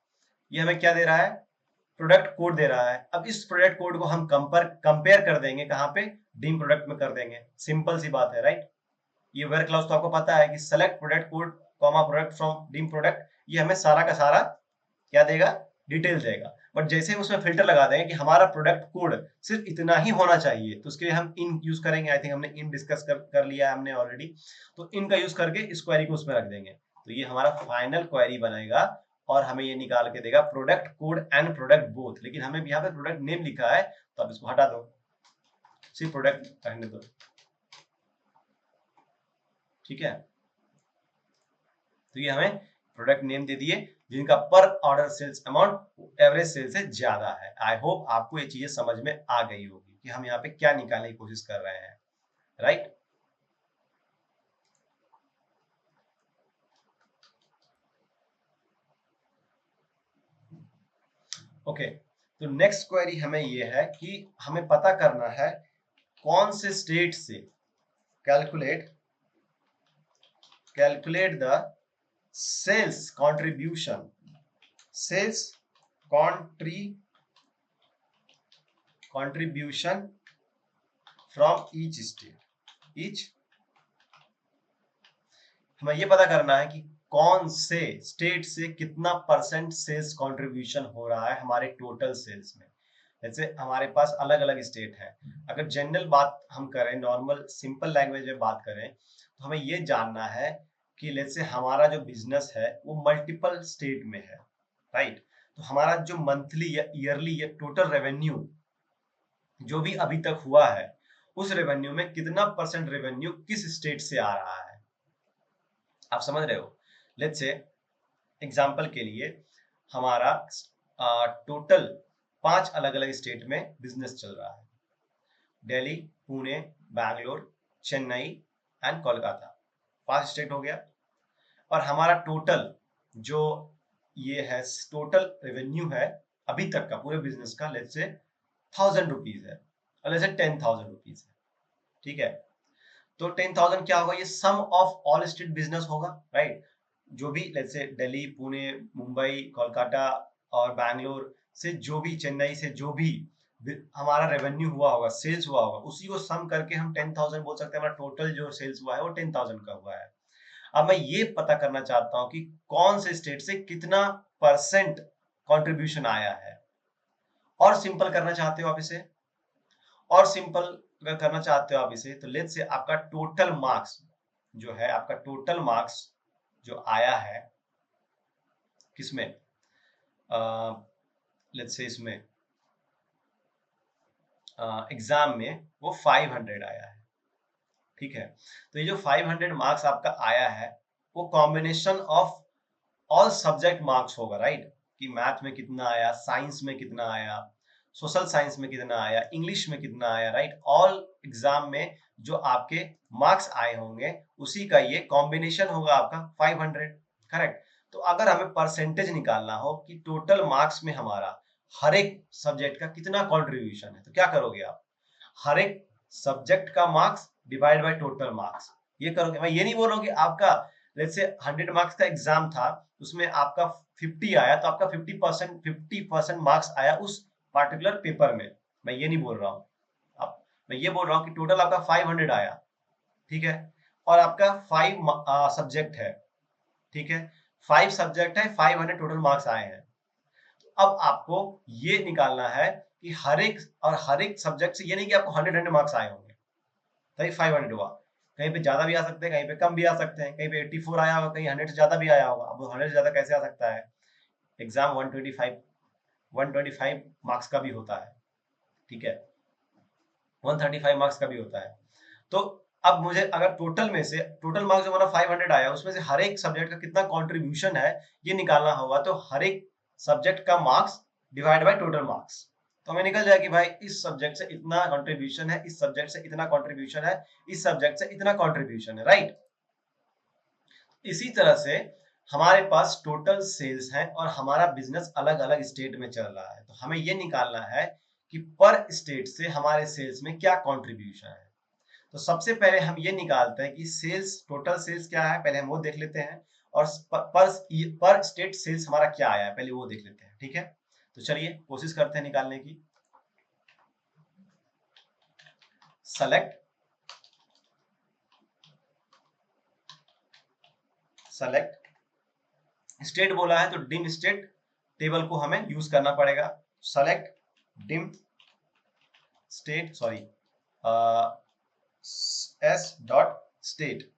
Speaker 1: ये हमें क्या दे रहा है, प्रोडक्ट कोड दे रहा है। अब इस प्रोडक्ट कोड को हम कंपेयर कर देंगे कहां पे, डीम प्रोडक्ट में कर देंगे। सिंपल सी बात है, राइट। ये वेयर क्लाउज तो आपको पता है कि select product code comma product from dim product, ये हमें सारा का सारा क्या देगा, डिटेल देगा। बट जैसे हम उसमें फिल्टर लगा देंगे कि हमारा प्रोडक्ट कोड सिर्फ इतना ही होना चाहिए, तो उसके लिए हम इन यूज करेंगे। आई थिंक हमने इन डिस्कस कर लिया है हमने ऑलरेडी। तो इन का यूज करके इस क्वेरी को उसमें रख देंगे। तो ये हमारा फाइनल क्वेरी बनेगा और हमें ये निकाल के देगा product code and product both. लेकिन हमें यहाँ पे प्रोडक्ट नेम लिखा है तो अब इसको हटा दो, सिर्फ प्रोडक्ट रहने दो, ठीक है। तो ये हमें प्रोडक्ट नेम दे दिए जिनका per order sales amount average sale से ज्यादा है। आई होप आपको ये चीजें समझ में आ गई होगी कि हम यहाँ पे क्या निकालने की कोशिश कर रहे हैं, राइट। ओके, तो नेक्स्ट क्वेरी हमें ये है कि हमें पता करना है कौन से स्टेट से calculate the sales contribution, sales contribution from each state, हमें ये पता करना है कि कौन से स्टेट से कितना परसेंट सेल्स कंट्रीब्यूशन हो रहा है हमारे टोटल सेल्स में। जैसे हमारे पास अलग अलग स्टेट है। अगर जनरल बात हम करें, नॉर्मल सिंपल लैंग्वेज में बात करें, तो हमें ये जानना है कि लेट्स से हमारा जो बिजनेस है वो मल्टीपल स्टेट में है, राइट। तो हमारा जो मंथली या ईयरली या टोटल रेवेन्यू जो भी अभी तक हुआ है, उस रेवेन्यू में कितना परसेंट रेवेन्यू किस स्टेट से आ रहा है, आप समझ रहे हो। लेट्स से एग्जांपल के लिए हमारा टोटल 5 अलग अलग स्टेट में बिजनेस चल रहा है, दिल्ली, पुणे, बैंगलोर, चेन्नई एंड कोलकाता, 5 स्टेट हो गया। और हमारा टोटल जो ये है टोटल रेवेन्यू है अभी तक का पूरे बिजनेस का, लेट्स से 1000 रुपीज है और लेट्स से 10,000 रुपीज है, ठीक है। तो 10,000 क्या होगा, ये सम ऑफ ऑल स्टेट बिजनेस होगा, राइट। जो भी लेट्स से दिल्ली, पुणे, मुंबई, कोलकाता और बैंगलोर से जो भी, चेन्नई से जो भी हमारा रेवेन्यू हुआ होगा, सेल्स हुआ होगा, उसी को सम करके हम 10,000 बोल सकते हैं। हमारा टोटल जो सेल्स हुआ है वो 10,000 का हुआ है। अब मैं ये पता करना चाहता हूँ कि कौन से स्टेट से कितना परसेंट कंट्रीब्यूशन आया है। और सिंपल करना चाहते हो आप इसे, और सिंपल अगर करना चाहते हो आप इसे, तो लेट्स से आपका टोटल मार्क्स जो है, आपका टोटल मार्क्स जो आया है किसमें, लेट्स से इसमें एग्जाम में वो 500 आया है, ठीक है। तो ये जो 500 मार्क्स आपका आया है वो combination of all subject marks होगा, राइट। कि मैथ में कितना आया, साइंस में कितना आया, सोशल साइंस में कितना आया, इंग्लिश में कितना आया, राइट। ऑल एग्जाम में जो आपके मार्क्स आए होंगे उसी का ये कॉम्बिनेशन होगा आपका 500, करेक्ट। तो अगर हमें परसेंटेज निकालना हो कि टोटल मार्क्स में हमारा हर एक सब्जेक्ट का कितना कंट्रीब्यूशन है, तो क्या करोगे आप, हर एक सब्जेक्ट का marks divide by total marks, ये करोगे। मैं ये नहीं बोल रहा हूँ कि आपका लेट्स से 100 मार्क्स का एग्जाम था, उसमें आपका 50 आया तो आपका 50% मार्क्स आया उस पार्टिकुलर पेपर में, मैं ये नहीं बोल रहा हूँ। अब मैं ये बोल रहा हूँ कि टोटल आपका 500 आया, ठीक है, और आपका 5 सब्जेक्ट है, ठीक है, 5 सब्जेक्ट है, 500 टोटल मार्क्स आए हैं। अब आपको ये निकालना है कि हर एक सब्जेक्ट से, ये नहीं कि आपको 100 मार्क्स आए होंगे तभी 500 हुआ, कहीं पे ज्यादा भी आ सकते हैं, कहीं पे कम भी आ सकते हैं, कहीं पे 84 आया होगा, कहीं 100 से ज्यादा भी आया होगा। अब 100 से ज्यादा कैसे आ सकता है, एग्जाम 125 मार्क्स का भी होता है, ठीक है, 135 मार्क्स का भी होता है। तो अब मुझे अगर टोटल में से टोटल मार्क्स जो हमारा 500 आया उसमें से हर एक सब्जेक्ट का कितना कंट्रीब्यूशन है ये निकालना होगा, तो हर एक सब्जेक्ट का marks divide by total marks, तो हमें निकल जाए कि भाई इस सब्जेक्ट से इतना कंट्रीब्यूशन है, इस सब्जेक्ट से इतना कंट्रीब्यूशन है, इस सब्जेक्ट से इतना कंट्रीब्यूशन है, राइट। इसी तरह से हमारे पास टोटल सेल्स है और हमारा बिजनेस अलग अलग स्टेट में चल रहा है, तो हमें ये निकालना है कि पर स्टेट से हमारे सेल्स में क्या कंट्रीब्यूशन है। तो सबसे पहले हम ये निकालते हैं कि सेल्स, टोटल सेल्स क्या है, पहले हम वो देख लेते हैं, और पर स्टेट सेल्स हमारा क्या आया है पहले वो देख लेते हैं, ठीक है। तो चलिए कोशिश करते हैं निकालने की। सेलेक्ट स्टेट बोला है तो डिम स्टेट टेबल को हमें यूज करना पड़ेगा। Select dim state, sorry, S dot state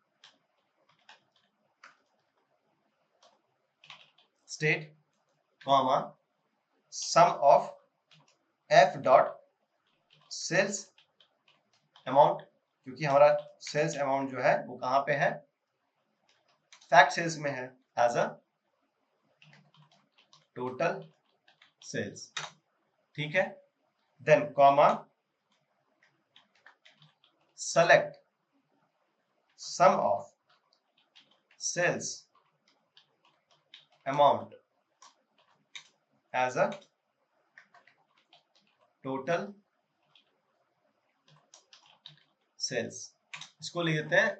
Speaker 1: comma sum of F dot sales amount, क्योंकि हमारा सेल्स अमाउंट जो है वो कहां पे है, फैक्ट सेल्स में है, एज अ टोटल सेल्स, ठीक है। Then comma select sum of sales amount as a total sales, इसको लिख देते हैं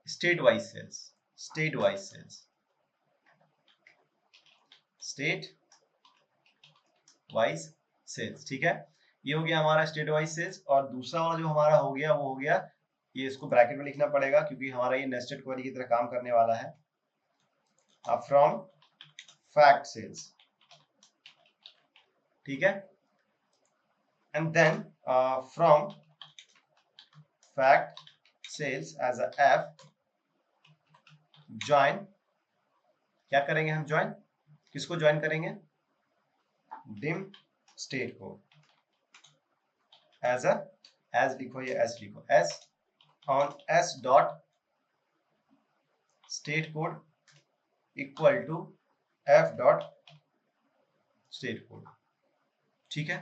Speaker 1: state wise sales, state wise sales, state wise sales, ठीक है। ये हो गया हमारा स्टेट वाइज सेल्स, और दूसरा वाला जो हमारा हो गया वो हो गया, ये इसको ब्रैकेट में लिखना पड़ेगा क्योंकि हमारा ये नेस्टेड क्वेरी की तरह काम करने वाला है, फ्रॉम फैक्ट सेल्स, ठीक है। And then from fact sales as a F join, क्या करेंगे हम, ज्वाइन, किसको ज्वाइन करेंगे, डिम स्टेट को, एज अ, एज लिखो, ये एस लिखो, S on S dot state code equal to F dot state code, ठीक है।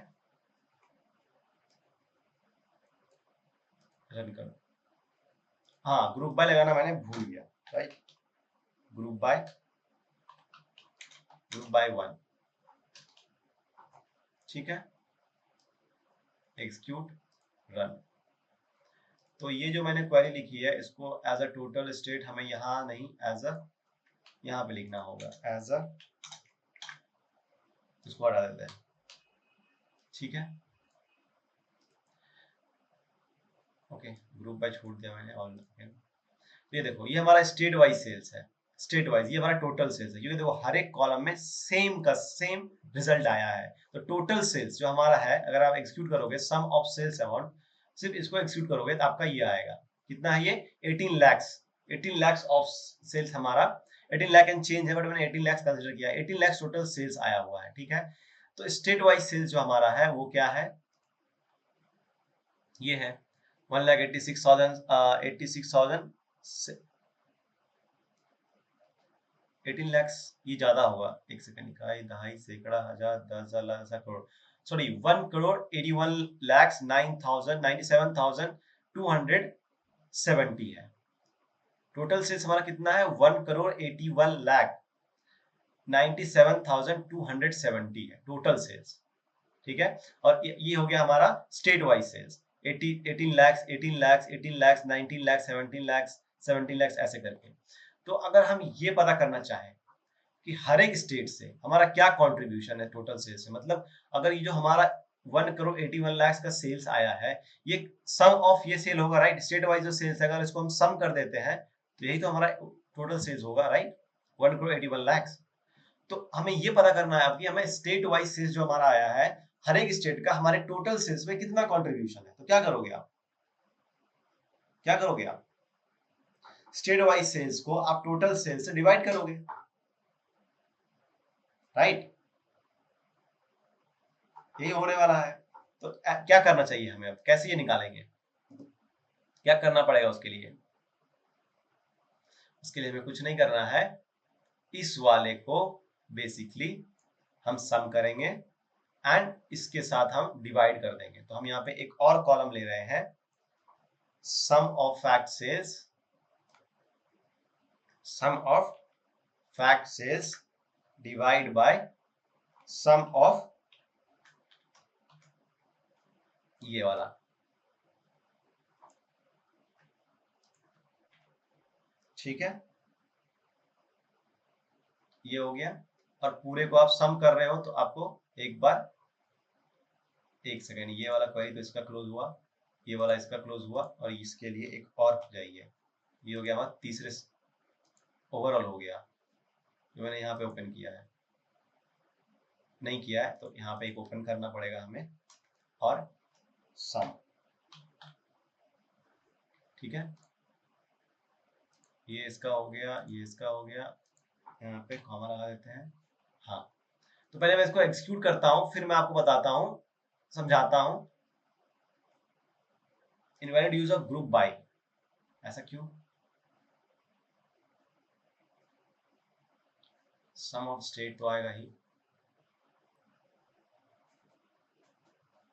Speaker 1: रन करो। हाँ, ग्रुप बाय लगाना मैंने भूल गया, राइट, ग्रुप बाय 1, ठीक है, एग्जीक्यूट, रन। तो ये जो मैंने क्वेरी लिखी है इसको एज अ टोटल स्टेट हमें यहाँ नहीं, एज अ यहाँ पे लिखना होगा, एज अ, इसको हटा देते हैं, ठीक है, ओके, ग्रुप बाय छोड़ दिया मैंने। और ये देखो ये हमारा स्टेट वाइज सेल्स है, स्टेट वाइज, ये हमारा टोटल सेल्स है, क्योंकि देखो हर एक कॉलम में सेम का सेम रिजल्ट आया है। तो टोटल सेल्स जो हमारा है, अगर आप एक्सक्यूट करोगे सम ऑफ सेल्स अमाउंट, सिर्फ इसको एक्सक्यूट करोगे तो आपका ये आएगा, कितना है ये 18 lakhs, 18 lakhs ऑफ सेल्स हमारा, 18 लाख एंड चेंज है बट मैंने 18 लाख कंसीडर किया है, 18 लाख टोटल सेल्स आया हुआ है, ठीक है। तो स्टेट वाइज सेल्स जो हमारा है वो क्या है, ये है 1,86,000, 18 lakhs, ये ज्यादा होगा, एक सेकंड, इकाई दहाई सैकड़ा हजार 10,000 लाख 10,000 करोड़, सॉरी 1,81,09,97,270 है। टोटल सेल्स हमारा कितना है 1,81,97,270 है टोटल सेल्स, ठीक है। और ये हो गया हमारा state wise sales, 18 lakhs, 18 lakhs, 18 lakhs, 19 lakhs, 17 lakhs, 17 lakhs ऐसे करके। तो अगर हम ये पता करना चाहें कि हर एक स्टेट से हमारा क्या कंट्रीब्यूशन है टोटल सेल्स से, मतलब अगर ये जो हमारा 1,81,00,000 का सेल्स आया है, ये सम ऑफ ये सेल होगा, राइट। स्टेट वाइज जो सेल्स है अगर इसको हम सम कर देते हैं तो यही तो हमारा टोटल सेल्स होगा, राइट, 1,81,00,000। तो हमें ये पता करना है अब कि हमें स्टेट वाइज सेल्स जो हमारा आया है, हर एक स्टेट का हमारे टोटल सेल्स में कितना कंट्रीब्यूशन है। तो क्या करोगे आप, क्या करोगे आप, स्टेट वाइज सेल्स को आप टोटल सेल्स से डिवाइड करोगे, राइट, यही होने वाला है। तो क्या करना चाहिए हमें, अब कैसे ये निकालेंगे, क्या करना पड़ेगा उसके लिए, उसके लिए हमें कुछ नहीं करना है, इस वाले को बेसिकली हम सम करेंगे एंड इसके साथ हम डिवाइड कर देंगे। तो हम यहाँ पे एक और कॉलम ले रहे हैं, sum of fact sales, sum of fact sales divide by sum of ये वाला, ठीक है, ये हो गया। और पूरे को आप सम कर रहे हो तो आपको एक बार, एक सेकेंड, ये वाला क्वेरी तो इसका क्लोज हुआ, ये वाला इसका क्लोज हुआ, और इसके लिए एक और जाइए, ये हो गया हमारा तीसरे, ओवरऑल हो गया, जो मैंने यहाँ पे ओपन किया है, नहीं किया है तो यहाँ पे एक ओपन करना पड़ेगा हमें, और सम, ठीक है, ये इसका हो गया, ये इसका हो गया, यहाँ पे कॉमा लगा देते हैं। हाँ, तो पहले मैं इसको एक्सिक्यूट करता हूँ, फिर मैं आपको बताता हूँ, समझाता हूँ। Invalid use of group by, ऐसा क्यों, सम ऑफ स्टेट तो आएगा ही,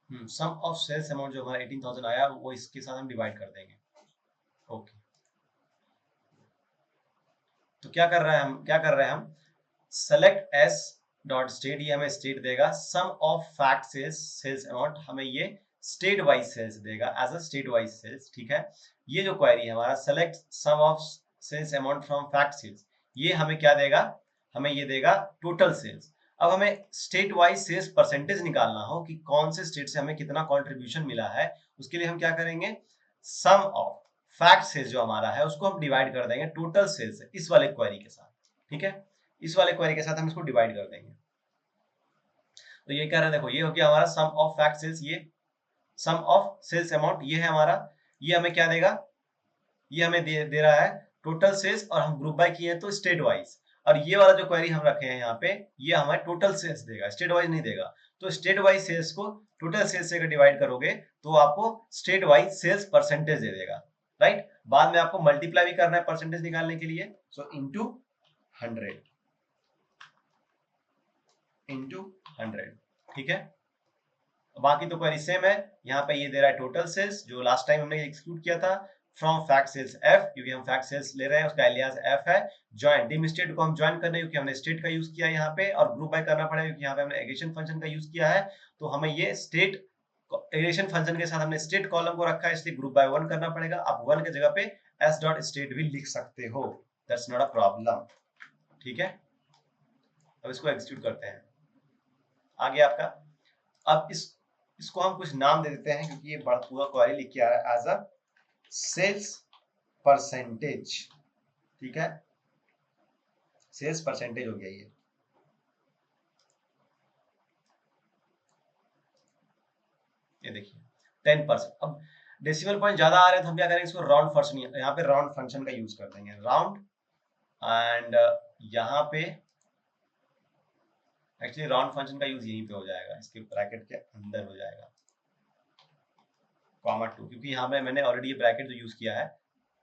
Speaker 1: सम ऑफ सेल्स अमाउंट जो हमारा 18,000 आया वो इसके साथ हम डिवाइड कर देंगे, ओके। तो क्या कर रहे हैं हम, क्या कर रहे हैं हम, सेलेक्ट एस डॉट स्टेट, ये हमें स्टेट देगा, sum of fact sales, sales amount हमें ये स्टेट वाइज सेल्स देगा as a state wise sales, ठीक है। ये जो क्वेरी है हमारा select sum of sales amount from fact sales, ये हमें क्या देगा, हमें ये देगा टोटल सेल्स। अब हमें स्टेट वाइज सेल्स परसेंटेज निकालना हो कि कौन से स्टेट से हमें कितना कंट्रीब्यूशन मिला है, उसके लिए हम क्या करेंगे, सम ऑफ फैक्ट सेल्स जो हमारा है उसको हम डिवाइड कर देंगे टोटल सेल्स से, इस वाले क्वेरी के साथ, ठीक है, इस वाले क्वेरी के साथ हम इसको डिवाइड कर देंगे। तो ये कह रहे हैं, देखो ये हो गया हमारा सम ऑफ फैक्ट सेल्स, ये सम ऑफ सेल्स अमाउंट ये है हमारा, ये हमें क्या देगा, ये हमें दे रहा है टोटल सेल्स, और हम ग्रुप बाय किए हैं तो स्टेट वाइज, और ये वाला जो क्वेरी हम रखे हैं यहाँ पे ये हमें टोटल सेल्स देगा, स्टेट वाइज नहीं देगा। तो स्टेट वाइज सेल्स को टोटल सेल्स से डिवाइड करोगे तो आपको स्टेट वाइज सेल्स परसेंटेज दे देगा, राइट। बाद में आपको मल्टीप्लाई भी करना है परसेंटेज निकालने के लिए, सो इनटू 100, इनटू 100, ठीक है। बाकी तो क्वेरी सेम है, यहाँ पे ये दे रहा है टोटल सेल्स जो लास्ट टाइम हमने एग्जीक्यूट किया था, फ्रॉम फैक्ट सेल्स एफ, क्योंकि हम फैक्ट सेल्स ले रहे हैं उसका एलियास एफ है, ज्वाइन डिम स्टेट को हम ज्वाइन करने क्योंकि हमने स्टेट का यूज किया यहाँ पे, और ग्रुप बाय करना पड़ेगा क्योंकि यहाँ पे हमने एग्रीगेशन फंक्शन का यूज किया है। तो हमें ये स्टेट एग्रीगेशन फंक्शन के साथ हमने स्टेट कॉलम को रखा है, इसलिए ग्रुप बाय 1 करना पड़ेगा। आप 1 की जगह पे एस डॉट स्टेट भी लिख सकते हो, दैट्स नॉट अ प्रॉब्लम, ठीक है। अब इसको एग्जीक्यूट करते हैं, आगे आपका, अब इसको हम कुछ नाम दे देते हैं क्योंकि ये पूरा क्वेरी लिख के आ रहा है एज अ सेल्स परसेंटेज, ठीक है। सेल्स परसेंटेज हो गया ये देखिए 10%। अब डेसिमल पॉइंट ज्यादा आ रहे हैं तो हम क्या करेंगे, इसको राउंड फंक्शन, यहाँ पे राउंड फंक्शन का यूज कर देंगे, राउंड एंड यहाँ पे एक्चुअली राउंड फंक्शन का यूज यहीं पे हो जाएगा, इसके ब्रैकेट के अंदर हो जाएगा, कॉमा 2, क्योंकि यहाँ पे मैंने ऑलरेडी ये ब्रैकेट जो यूज किया है,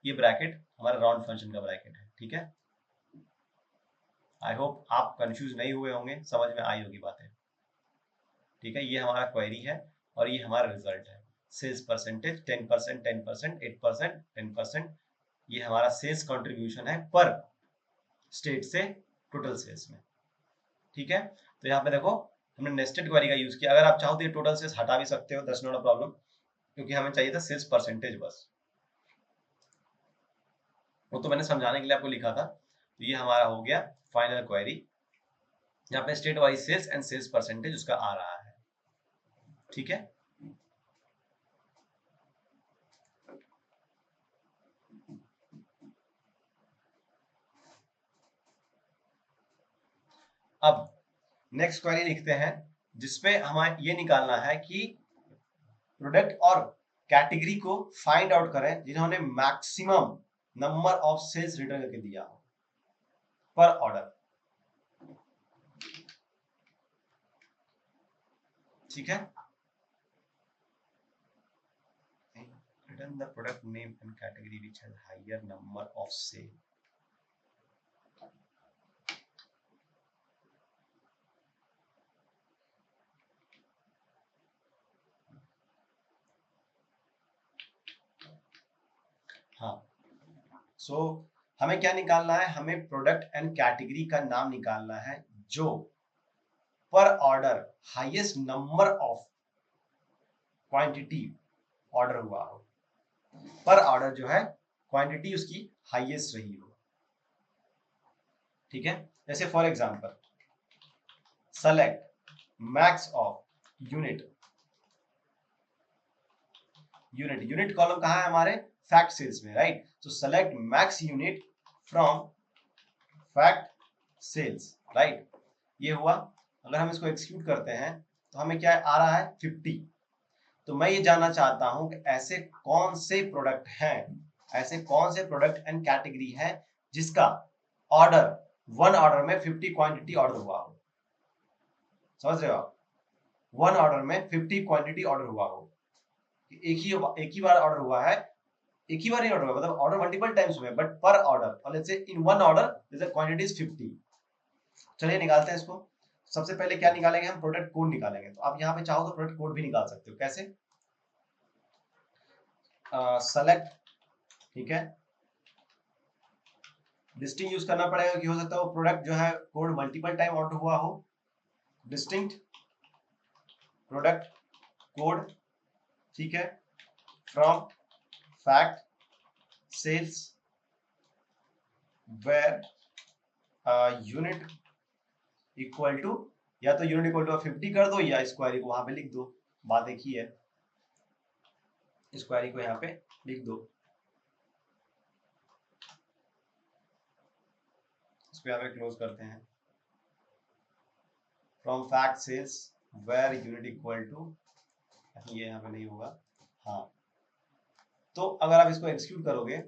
Speaker 1: ये ब्रैकेट हमारा राउंड फंक्शन का ब्रैकेट है, ठीक है। आई होप आप कंफ्यूज नहीं हुए होंगे, समझ में आई होगी बातें, ठीक है। ये हमारा क्वेरी है और ये हमारा रिजल्ट है, सेल्स परसेंटेज 10%, 10%, 8%, 10%, ये हमारा सेल्स कंट्रीब्यूशन है पर स्टेट से टोटल सेल्स में, ठीक है। तो यहाँ पे देखो हमने नेस्टेड क्वेरी का यूज किया, अगर आप चाहो तो ये टोटल सेल्स हटा भी सकते हो, दैट्स नॉट अ प्रॉब्लम, क्योंकि हमें चाहिए था सेल्स परसेंटेज बस, वो तो मैंने समझाने के लिए आपको लिखा था। तो ये हमारा हो गया फाइनल क्वेरी, यहाँ पे state wise sales and sales percentage उसका आ रहा है, ठीक है। अब नेक्स्ट क्वेरी लिखते हैं, जिसपे हमें ये निकालना है कि प्रोडक्ट और कैटेगरी को फाइंड आउट करें जिन्होंने maximum number of sales return करके दिया हो पर ऑर्डर, ठीक है। Return the product name and category which has higher number of sale. हाँ, सो हमें क्या निकालना है, हमें प्रोडक्ट एंड कैटेगरी का नाम निकालना है जो पर order highest number of quantity order हुआ हो, पर ऑर्डर जो है क्वांटिटी उसकी हाईएस्ट रही हो, ठीक है। जैसे for example select max of unit, unit column कहाँ है हमारे, फैक्ट सेल्स में, राइट। तो select max unit from fact sales, right. ये हुआ। अगर हम इसको एक्सिक्यूट करते हैं तो हमें क्या आ रहा है 50। तो मैं ये जानना चाहता हूं कि ऐसे कौन से प्रोडक्ट हैं, ऐसे कौन से प्रोडक्ट एंड कैटेगरी है जिसका ऑर्डर वन ऑर्डर में 50 क्वांटिटी ऑर्डर हुआ हो, समझ रहे हो आप, वन ऑर्डर में 50 क्वांटिटी ऑर्डर हुआ हो, एक ही बार ऑर्डर हुआ है, एक ही बार नहीं ऑर्डर हुआ, मतलब ऑर्डर मल्टीपल टाइम्स हुए बट पर ऑर्डर, और लेट्स से in one order the quantity is 50। चलिए निकालते हैं इसको। सबसे पहले क्या निकालेंगे, हम प्रोडक्ट कोड निकालेंगे। तो आप यहाँ पे चाहो तो प्रोडक्ट कोड भी निकाल सकते हो, कैसे, सेलेक्ट, ठीक है, डिस्टिंक्ट यूज करना पड़ेगा कि हो सकता है वो प्रोडक्ट जो है कोड मल्टीपल टाइम ऑर्डर हुआ हो, डिस्टिंक्ट प्रोडक्ट कोड, ठीक है, from fact sales where unit equal to, या तो यूनिट इक्वल टू 50 कर दो या इस क्वेरी को वहां पे लिख दो, बात एक ही है, इस क्वेरी को यहाँ पे लिख दो, इसको यहाँ पे क्लोज करते हैं, from fact sales where unit equal to, ये यहाँ पे नहीं होगा, हाँ। तो अगर आप इसको एक्सिक्यूट करोगे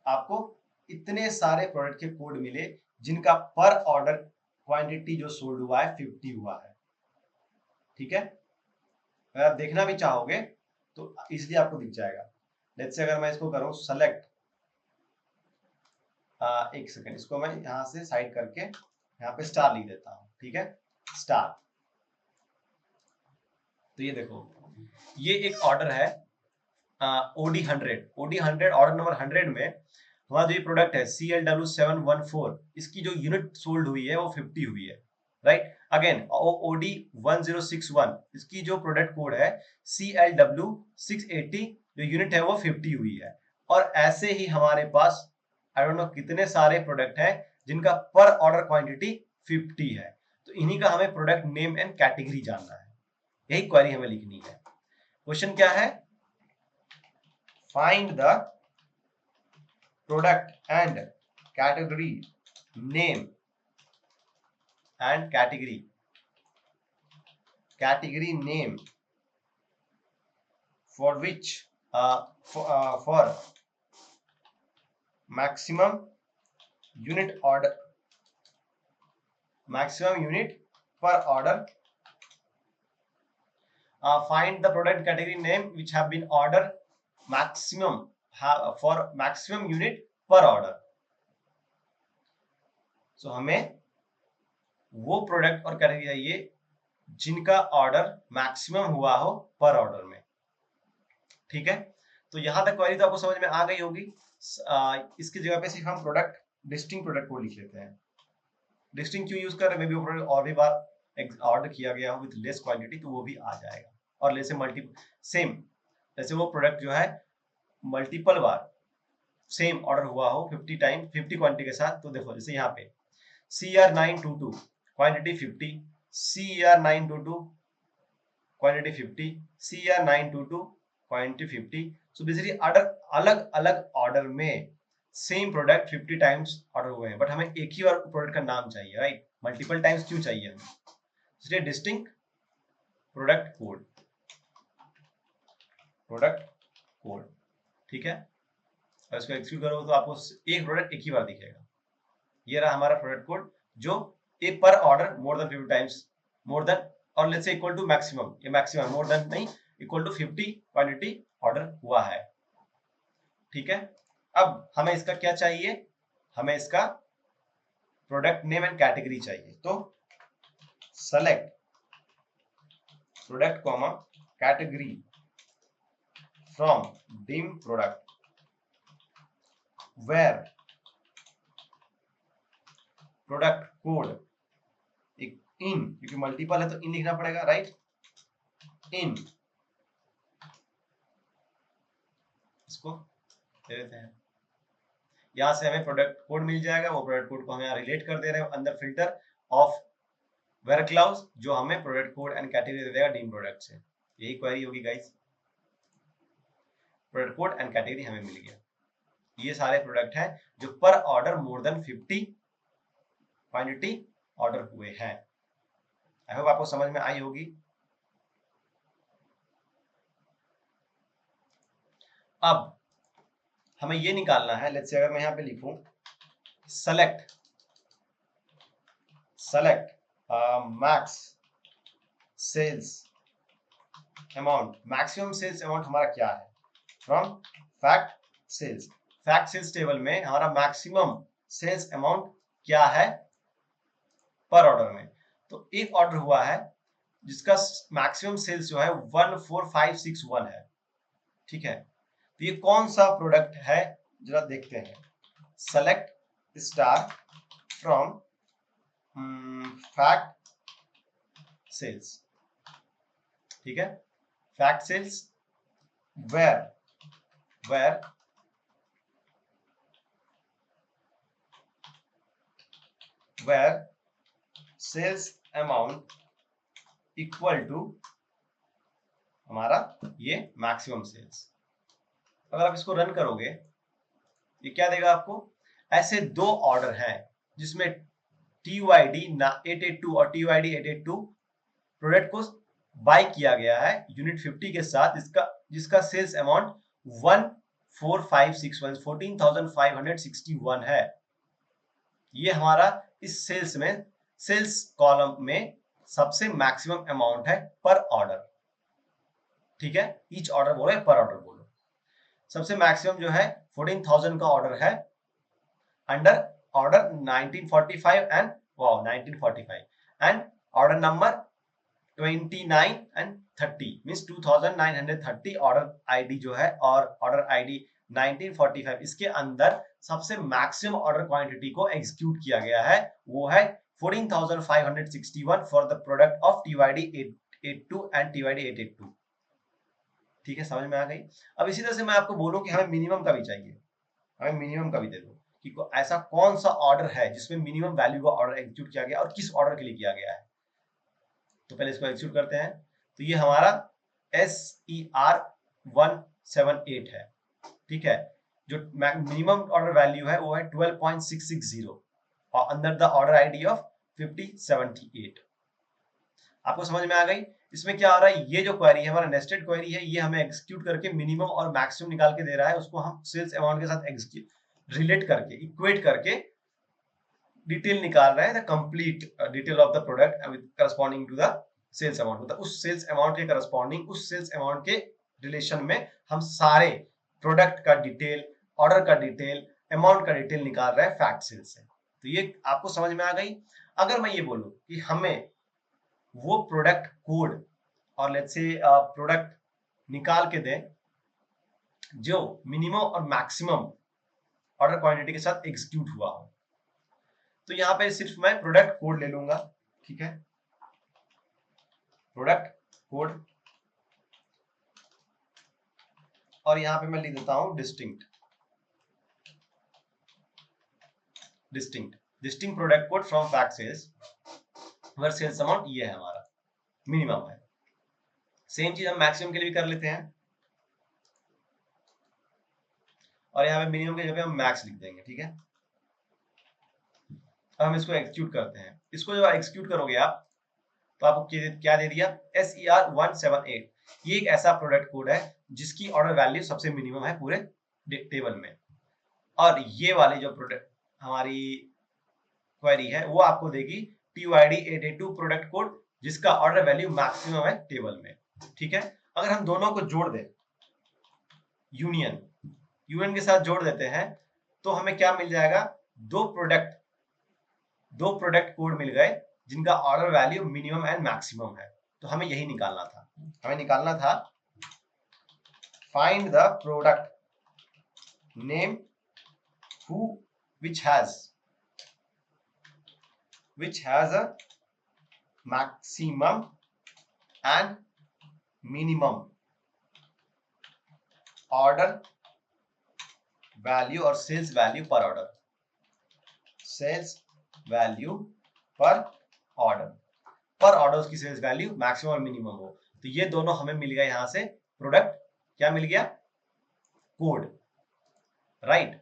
Speaker 1: आपको इतने सारे प्रोडक्ट के कोड मिले जिनका पर ऑर्डर क्वांटिटी जो सोल्ड हुआ है 50 हुआ है, ठीक है। अगर आप देखना भी चाहोगे तो इसलिए आपको दिख जाएगा। लेट्स से अगर मैं इसको करूं सेलेक्ट, एक सेकंड, इसको मैं यहां से साइड करके यहाँ पे स्टार लिख देता हूं, ठीक है, स्टार। तो ये देखो ये एक ऑर्डर है ओडी 100, ओडी 100 ऑर्डर नंबर 100 में हमारा जो ये प्रोडक्ट है CLW714, इसकी जो यूनिट सोल्ड हुई है वो 50 हुई है, राइट। अगेन ओडी 1061, इसकी जो प्रोडक्ट कोड है CLW680, जो यूनिट है वो 50 हुई है। और ऐसे ही हमारे पास आई डोंट नो कितने सारे प्रोडक्ट हैं जिनका पर ऑर्डर क्वांटिटी 50 है। तो इन्हीं का हमें प्रोडक्ट नेम एंड कैटेगरी जानना है, यही क्वेरी हमें लिखनी है। क्वेश्चन क्या है, find the product and category name
Speaker 2: and category name for which for maximum unit per order. Find the product category name which have been ordered maximum for maximum unit per order. So हमें वो product और category चाहिए जिनका order maximum हुआ हो per order में। ठीक है, तो यहां तक क्वेरी तो आपको समझ में आ गई होगी। इसकी जगह पे सिर्फ हम प्रोडक्ट डिस्टिंक्ट प्रोडक्ट को लिख लेते हैं। डिस्टिंक्ट क्यों यूज कर रहे हैं, मे बी वो प्रोडक्ट और भी बार ऑर्डर किया गया हो विद लेस क्वांटिटी तो वो भी आ जाएगा। और जैसे सेम जैसे वो प्रोडक्ट जो है मल्टीपल बार सेम ऑर्डर हुआ हो 50 टाइम 50 क्वांटिटी के साथ, तो देखो जैसे यहाँ पे CR922 quantity 50, CR922 quantity 50, CR922 quantity 50। So basically order अलग अलग ऑर्डर में सेम प्रोडक्ट 50 टाइम्स ऑर्डर हुए हैं, बट हमें एक ही और प्रोडक्ट का नाम चाहिए, राइट? मल्टीपल टाइम्स क्यों चाहिए हमें? इसलिए डिस्टिंक्ट प्रोडक्ट कोड, ठीक है। और इसको एक्सिक्यूट करोगे तो आपको एक प्रोडक्ट एक ही बार दिखेगा। ये रहा हमारा प्रोडक्ट कोड जो एक पर order more than 50 times more than और let's say equal to maximum, ये मैक्सिमम मोर देन नहीं, इक्वल टू 50 क्वांटिटी ऑर्डर हुआ है। ठीक है, अब हमें इसका क्या चाहिए, हमें इसका प्रोडक्ट नेम एंड कैटेगरी चाहिए। तो select product comma category from dim product where product code in, क्योंकि मल्टीपल है तो इन लिखना पड़ेगा, राइट? इन, इसको दे देते हैं। यहां से हमें प्रोडक्ट कोड मिल जाएगा, वो प्रोडक्ट कोड को हम यहाँ रिलेट कर दे रहे हैं अंदर फिल्टर ऑफ वेयर क्लाउज, जो हमें प्रोडक्ट कोड एंड कैटेगरी दे देगा डीम प्रोडक्ट से। यही क्वेरी होगी guys. Product code and category हमें मिल गया। ये सारे प्रोडक्ट हैं जो पर order more than 50 quantity order हुए हैं। आई होप आपको समझ में आई होगी। अब हमें ये निकालना है, लेट्स से अगर मैं यहाँ पे लिखूं select max sales amount, maximum sales amount हमारा क्या है फ्रॉम फैक्ट सेल्स टेबल में हमारा मैक्सिमम सेल्स अमाउंट क्या है पर ऑर्डर में। तो एक ऑर्डर हुआ है जिसका मैक्सिमम सेल्स जो है 14561 है। ठीक है, तो ये कौन सा प्रोडक्ट है जरा देखते हैं। Select star from fact sales, ठीक है, fact sales where sales amount equal to हमारा ये मैक्सिमम सेल्स। अगर आप इसको रन करोगे ये क्या देगा आपको, ऐसे दो ऑर्डर हैं जिसमें TYD 882 और TYD 882 प्रोडक्ट को बाय किया गया है यूनिट 50 के साथ, जिसका सेल्स अमाउंट 14561 है। ये हमारा इस सेल्स कॉलम में सबसे मैक्सिमम अमाउंट है पर ऑर्डर। ठीक है, ईच ऑर्डर बोलो पर ऑर्डर बोलो। सबसे मैक्सिमम जो है 14,000 का ऑर्डर है under order 1945 and 1945 and order number 29 and 30 means 2930 order ID जो है और ऑर्डर आईडी 1945, इसके अंदर सबसे मैक्सिमम ऑर्डर क्वांटिटी को एग्जीक्यूट किया गया है, वो है 14,561 for the product of TYD 882 and TYD 882। ठीक है, समझ में आ गई। अब इसी तरह से मैं आपको बोलूं कि हमें मिनिमम का भी चाहिए, हमें मिनिमम का भी दे दो कि ऐसा कौन सा ऑर्डर है जिसमें मिनिमम वैल्यू का ऑर्डर एग्जीक्यूट किया गया और किस ऑर्डर के लिए किया गया है। तो पहले इसको एग्जीक्यूट करते हैं। तो ये हमारा SER178 है। ठीक है, जो मिनिमम ऑर्डर वैल्यू है वो है 12.660 और अंदर द ऑर्डर आईडी ऑफ 5078। आपको समझ में आ गई? इसमें क्या आ रहा है, ये जो क्वेरी है हमारा नेस्टेड क्वेरी है, ये हमें एग्जीक्यूट करके मिनिमम और मैक्सिमम निकाल के दे रहा है, उसको हम सेल्स अमाउंट के साथ एग्जीक्यूट रिलेट करके इक्वेट करके डिटेल निकाल रहे हैं, the complete detail of the product corresponding to the sales amount, मतलब उस सेल्स अमाउंट के करस्पॉन्डिंग उस सेल्स अमाउंट के रिलेशन में हम सारे प्रोडक्ट का डिटेल, ऑर्डर का डिटेल, अमाउंट का डिटेल निकाल रहे हैं फैक्ट सेल से। तो ये आपको समझ में आ गई? अगर मैं ये बोलूं कि हमें वो प्रोडक्ट कोड और लेट्स से प्रोडक्ट निकाल के दें जो मिनिमम और मैक्सिमम ऑर्डर क्वांटिटी के साथ एग्जीक्यूट हुआ हो, तो यहाँ पे सिर्फ मैं प्रोडक्ट कोड ले लूंगा, ठीक है, प्रोडक्ट कोड, और यहाँ पे मैं लिख देता हूं distinct distinct product code from fact sales where sales amount ये है हमारा मिनिमम है। सेम चीज हम मैक्सिमम के लिए भी कर लेते हैं, और यहाँ पे मिनिमम के जगह पे हम मैक्स लिख देंगे, ठीक है। अब हम इसको एग्जीक्यूट करते हैं। इसको जब एग्जीक्यूट करोगे आप तो आपको क्या दे दिया, SER178। ये एक ऐसा प्रोडक्ट कोड है जिसकी ऑर्डर वैल्यू सबसे मिनिमम है पूरे टेबल में, और ये वाली जो प्रोडक्ट हमारी क्वेरी है वो आपको देगी TYD882 प्रोडक्ट कोड जिसका ऑर्डर वैल्यू मैक्सिमम है टेबल में, ठीक है। अगर हम दोनों को जोड़ दें, यूनियन के साथ जोड़ देते हैं, तो हमें क्या मिल जाएगा, दो प्रोडक्ट कोड मिल गए जिनका order value minimum and maximum है। तो हमें यही निकालना था, find the product name which has a maximum and minimum order value और sales value per order, पर ऑर्डर उसकी सेल्स वैल्यू मैक्सिमम और मिनिमम हो। तो ये दोनों हमें मिल गया, यहां से प्रोडक्ट क्या मिल गया, कोड, राइट।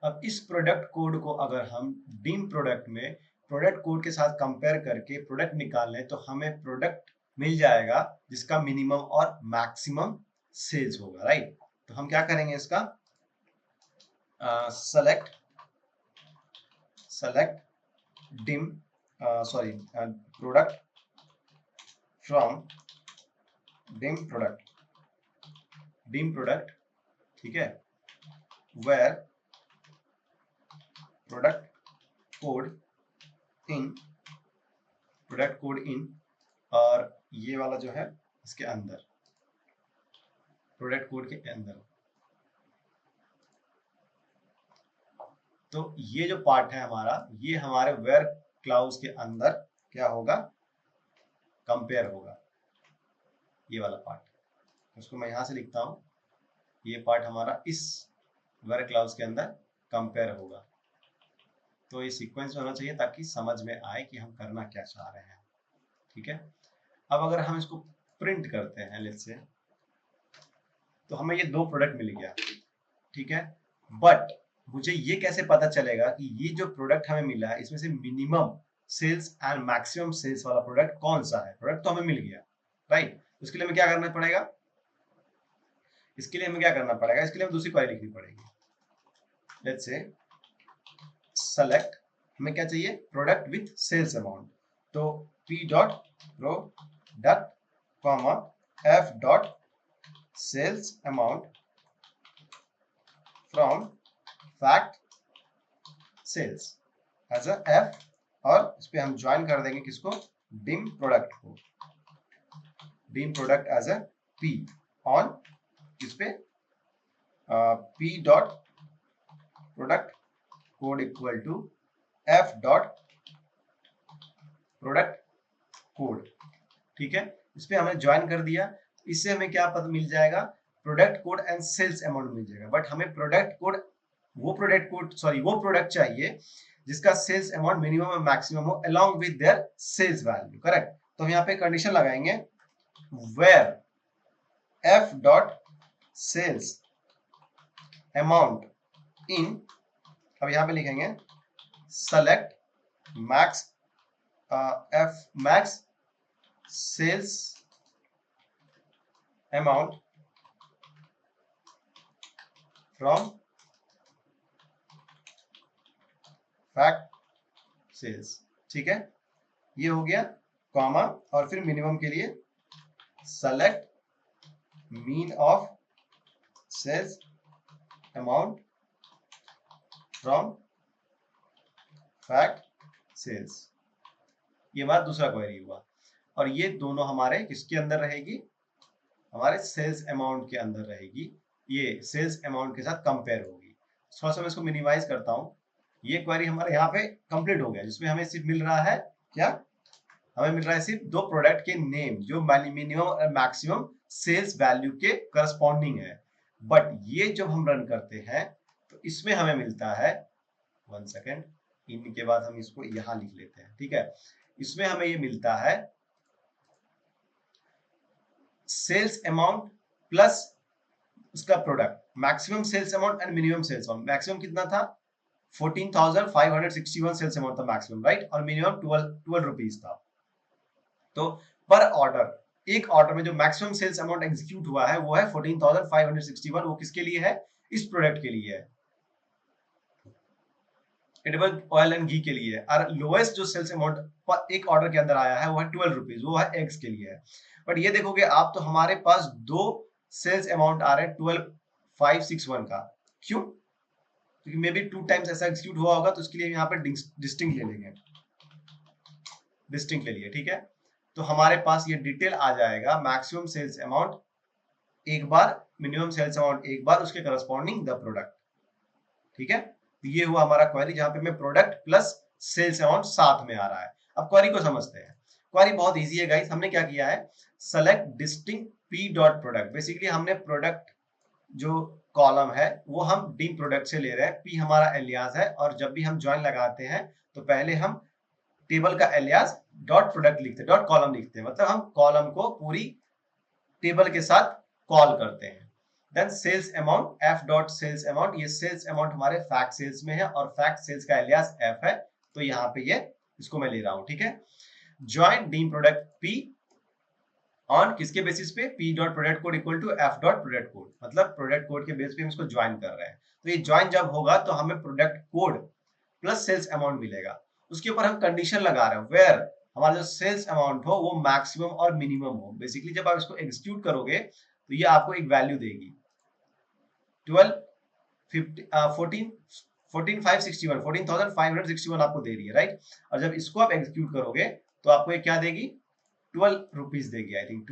Speaker 2: अब इस प्रोडक्ट कोड को अगर हम डिम प्रोडक्ट में प्रोडक्ट कोड के साथ कंपेयर करके प्रोडक्ट निकाल लें, तो हमें प्रोडक्ट मिल जाएगा जिसका मिनिमम और मैक्सिमम सेल्स होगा, राइट। तो हम क्या करेंगे, इसका select dim product from dim product, ठीक है, where product code in और ये वाला जो है इसके अंदर प्रोडक्ट कोड के अंदर। तो ये जो पार्ट है हमारा, ये हमारे वेयर क्लाउज के अंदर क्या होगा, कंपेयर होगा, ये वाला पार्ट। उसको मैं यहां से लिखता हूं, ये पार्ट हमारा इस वेयर क्लाउज के अंदर कंपेयर होगा। तो ये सीक्वेंस होना चाहिए ताकि समझ में आए कि हम करना क्या चाह रहे हैं, ठीक है। अब अगर हम इसको प्रिंट करते हैं लेट्स से, तो हमें ये दो प्रोडक्ट मिल गया, ठीक है। बट मुझे ये कैसे पता चलेगा कि ये जो प्रोडक्ट हमें मिला है इसमें से minimum sales and maximum sales वाला प्रोडक्ट कौन सा है। प्रोडक्ट तो हमें मिल गया, राइट। उसके लिए हमें क्या करना पड़ेगा, इसके लिए हमें दूसरी क्वेरी लिखनी पड़ेगी। लेट्स से सेलेक्ट, हमें क्या चाहिए, प्रोडक्ट विथ सेल्स अमाउंट। तो p dot product comma f dot sales amount from fact sales as a f, और इस पे हम ज्वाइन कर देंगे किसको, डिम प्रोडक्ट को, dim product as a p on इस पे p dot product code equal to f dot product code, ठीक है। इस पे हमने ज्वाइन कर दिया। इससे हमें क्या पता मिल जाएगा, product code and sales amount मिल जाएगा। बट हमें वो प्रोडक्ट चाहिए जिसका सेल्स अमाउंट मिनिमम और मैक्सिमम हो along with their sales value, correct. तो हम यहाँ पे कंडीशन लगाएंगे where f dot sales amount in, अब यहाँ पे लिखेंगे select max F max sales amount from fact sales. ठीक है, ये हो गया कॉमा, और फिर मिनिमम के लिए select mean of sales amount from fact sales. ये हमारा दूसरा क्वेरी हुआ, और ये दोनों हमारे किसके अंदर रहेगी, हमारे सेल्स अमाउंट के अंदर रहेगी। ये सेल्स अमाउंट के साथ कंपेयर होगी। थोड़ा सा मैं इसको मिनिमाइज करता हूँ। ये क्वेरी हमारे यहाँ पे कंप्लीट हो गया, जिसमें हमें सिर्फ मिल रहा है क्या, हमें मिल रहा है सिर्फ दो प्रोडक्ट के नेम जो मिनिमम और मैक्सिमम सेल्स वैल्यू के करस्पॉन्डिंग है। बट ये जब हम रन करते हैं तो इसमें हमें मिलता है, 1 सेकेंड, इनके बाद हम इसको यहाँ लिख लेते हैं। ठीक है, इसमें हमें ये मिलता है सेल्स अमाउंट प्लस उसका product, maximum sales amount and minimum sales amount. Maximum कितना था, 14,561 सेल्स अमाउंट था मैक्सिमम, राइट, और मिनिमम 12 रुपीज था। तो पर ऑर्डर, एक ऑर्डर में जो मैक्सिमम सेल्स अमाउंट एग्जीक्यूट हुआ है वो है 14,561। वो किसके लिए है, इस प्रोडक्ट के लिए है, एडिबल ऑयल एंड घी के लिए है। और लोएस्ट जो सेल्स अमाउंट एक ऑर्डर के अंदर आया है वो है 12 रुपीज, वो है एग्स के लिए है। बट ये देखोगे आप तो हमारे पास दो सेल्स अमाउंट आ रहे हैं 12,561 का। क्यों, क्योंकि मे बी 2 टाइम्स ऐसा एग्जीक्यूट हुआ होगा, तो उसके लिए यहाँ पे डिस्टिंक्ट ले लेंगे, डिस्टिंक्ट ले लिए। ठीक है, तो हमारे पास ये डिटेल आ जाएगा, मैक्सिमम सेल्स अमाउंट एक बार, मिनिमम सेल्स अमाउंट एक बार, उसके करस्पॉन्डिंग द प्रोडक्ट। ठीक है, तो ये हुआ हमारा क्वेरी, जहां पे में प्रोडक्ट प्लस सेल्स अमाउंट साथ में आ रहा है। अब क्वेरी को समझते हैं। क्वेरी बहुत इजी है गाइस। हमने क्या किया है, select distinct P dot product. Basically हमने प्रोडक्ट जो कॉलम है वो हम डी प्रोडक्ट से ले रहे हैं, पी हमारा एलियास है, और जब भी हम ज्वाइन लगाते हैं तो पहले हम टेबल का एलियास डॉट प्रोडक्ट लिखते हैं, डॉट कॉलम लिखते हैं, मतलब हम कॉलम को पूरी टेबल के साथ कॉल करते हैं। Then sales amount, F dot sales amount, ये सेल्स अमाउंट हमारे फैक्ट सेल्स में है और फैक्ट सेल्स का एलियास एफ है, तो यहाँ पे ये इसको मैं ले रहा हूँ। ठीक है, join D product P on किसके बेसिस पे, P dot product code equal to F dot product code, मतलब प्रोडक्ट कोड के बेस पे हम इसको ज्वाइन कर रहे हैं। तो ये ज्वाइन जब होगा तो हमें product code plus sales amount मिलेगा। उसके ऊपर हम कंडीशन लगा रहे हैं वेयर हमारा जो सेल्स अमाउंट हो वो मैक्सिमम और मिनिमम हो। बेसिकली जब आप इसको एग्जीक्यूट करोगे तो ये आपको एक वैल्यू देगी 14,561 आपको दे रही है, राइट। और जब इसको आप एग्जीक्यूट करोगे तो आपको ये क्या देगी, 12 रुपीज देगी, आई थिंक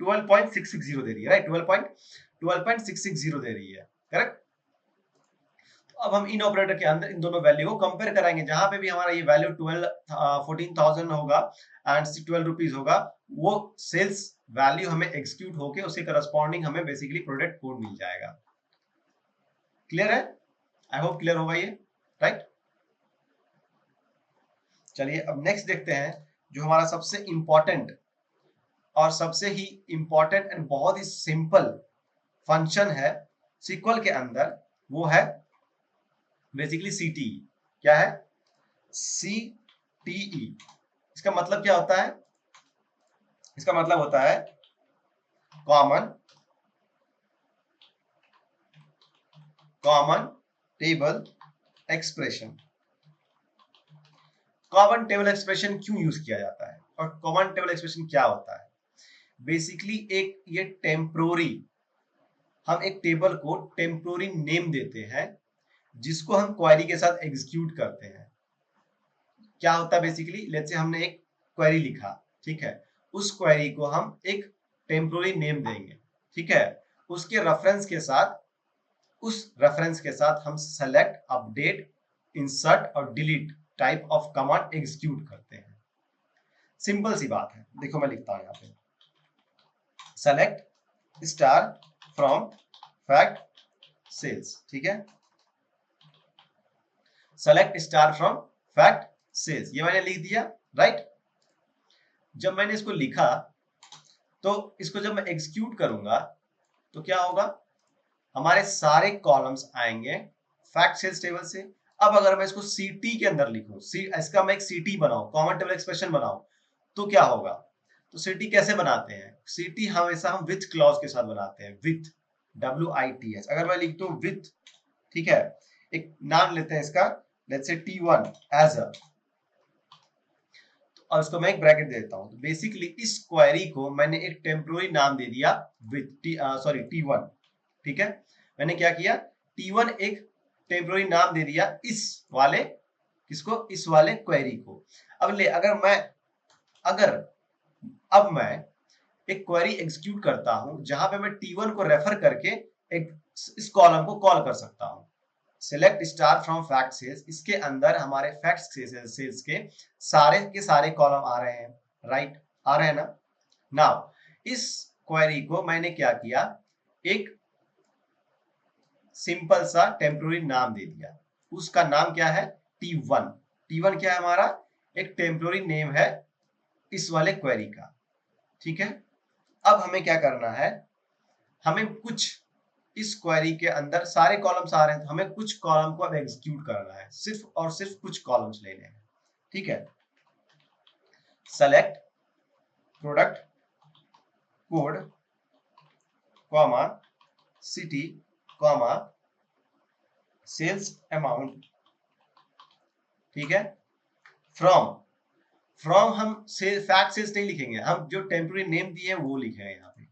Speaker 2: 12.660 दे रही है, राइट, 12.660 दे रही है, करेक्ट। अब हम इन ऑपरेटर के अंदर इन दोनों वैल्यू को कंपेयर कराएंगे। जहां पे भी हमारा ये वैल्यू 14,000 होगा एंड 12 रुपीज होगा, वो सेल्स वैल्यू हमें एग्जीक्यूट होके उसके करस्पॉन्डिंग हमें बेसिकली प्रोडक्ट कोड मिल जाएगा। क्लियर है, आई होप क्लियर होगा ये, राइट। चलिए अब नेक्स्ट देखते हैं, जो हमारा सबसे इंपॉर्टेंट और सबसे ही इंपॉर्टेंट एंड बहुत ही सिंपल फंक्शन है सीक्वल के अंदर, वो है बेसिकली सीटीई। क्या है, सीटीई। इसका मतलब क्या होता है, इसका मतलब होता है common table expression. Common table expression क्यों यूज किया जाता है और कॉमन टेबल एक्सप्रेशन क्या होता है, बेसिकली एक ये टेम्पोरी, हम एक टेबल को टेम्पोरी नेम देते हैं जिसको हम क्वेरी के साथ एग्जीक्यूट करते हैं। क्या होता है बेसिकली, लेट्स से हमने एक क्वेरी लिखा, ठीक है, उस क्वेरी को हम एक टेम्पोरी नेम देंगे, ठीक है, उसके रेफरेंस के साथ, उस रेफरेंस के साथ हम सेलेक्ट, अपडेट, इंसर्ट और delete type of command execute करते हैं। सिंपल सी बात है, देखो मैं लिखता हूं यहाँ पे, select star from fact sales, ठीक है, select star from fact sales, ये मैंने लिख दिया, राइट। जब मैंने इसको लिखा तो इसको जब मैं एग्जीक्यूट करूंगा तो क्या होगा, हमारे सारे कॉलम्स आएंगे फैक्ट सेल्स टेबल से अब अगर मैं इसको सीटी के अंदर लिखूं, इसका मैं एक सीटी बनाऊं, कॉमन टेबल एक्सप्रेशन बनाऊं, तो क्या होगा? तो सीटी कैसे बनाते हैं? सीटी हमेशा हम विथ क्लॉज के साथ बनाते हैं, विथ, WITH। अगर मैं लिख दूं विथ, ठीक है, एक नाम लेते हैं इसका, let's say T1 as a, और उसको मैं एक ब्रैकेट दे देता हूं। तो बेसिकली इस क्वेरी को मैंने एक टेम्पोररी नाम दे दिया विथ T1, ठीक है। मैंने क्या किया, T1 एक टेम्पोररी नाम दे दिया इस वाले, किसको? इस वाले क्वेरी को। अब ले, अगर अब मैं एक क्वेरी एग्जीक्यूट करता हूं जहां पे मैं T1 को रेफर करके एक इस कॉलम को कॉल कर सकता हूं, select star from fact sales, इसके अंदर हमारे फैक्ट सेल्स के सारे कॉलम आ रहे हैं, राइट, आ रहे हैं ना। नाउ इस क्वेरी को मैंने क्या किया, एक सिंपल सा टेम्पोररी नाम दे दिया, उसका नाम क्या है? T1। T1 क्या है हमारा? एक टेम्पोररी नेम है इस वाले क्वेरी का, ठीक है। अब हमें क्या करना है, हमें कुछ इस क्वेरी के अंदर सारे कॉलम्स आ रहे हैं, तो हमें कुछ कॉलम को अब एग्जीक्यूट करना है, सिर्फ और सिर्फ कुछ कॉलम्स लेने हैं, ठीक है। Select product code comma city comma sales amount, ठीक है। फ्रॉम, हम फैक्ट सेल्स नहीं लिखेंगे, हम जो टेम्पोररी नेम दिए हैं वो लिखेंगे यहाँ पे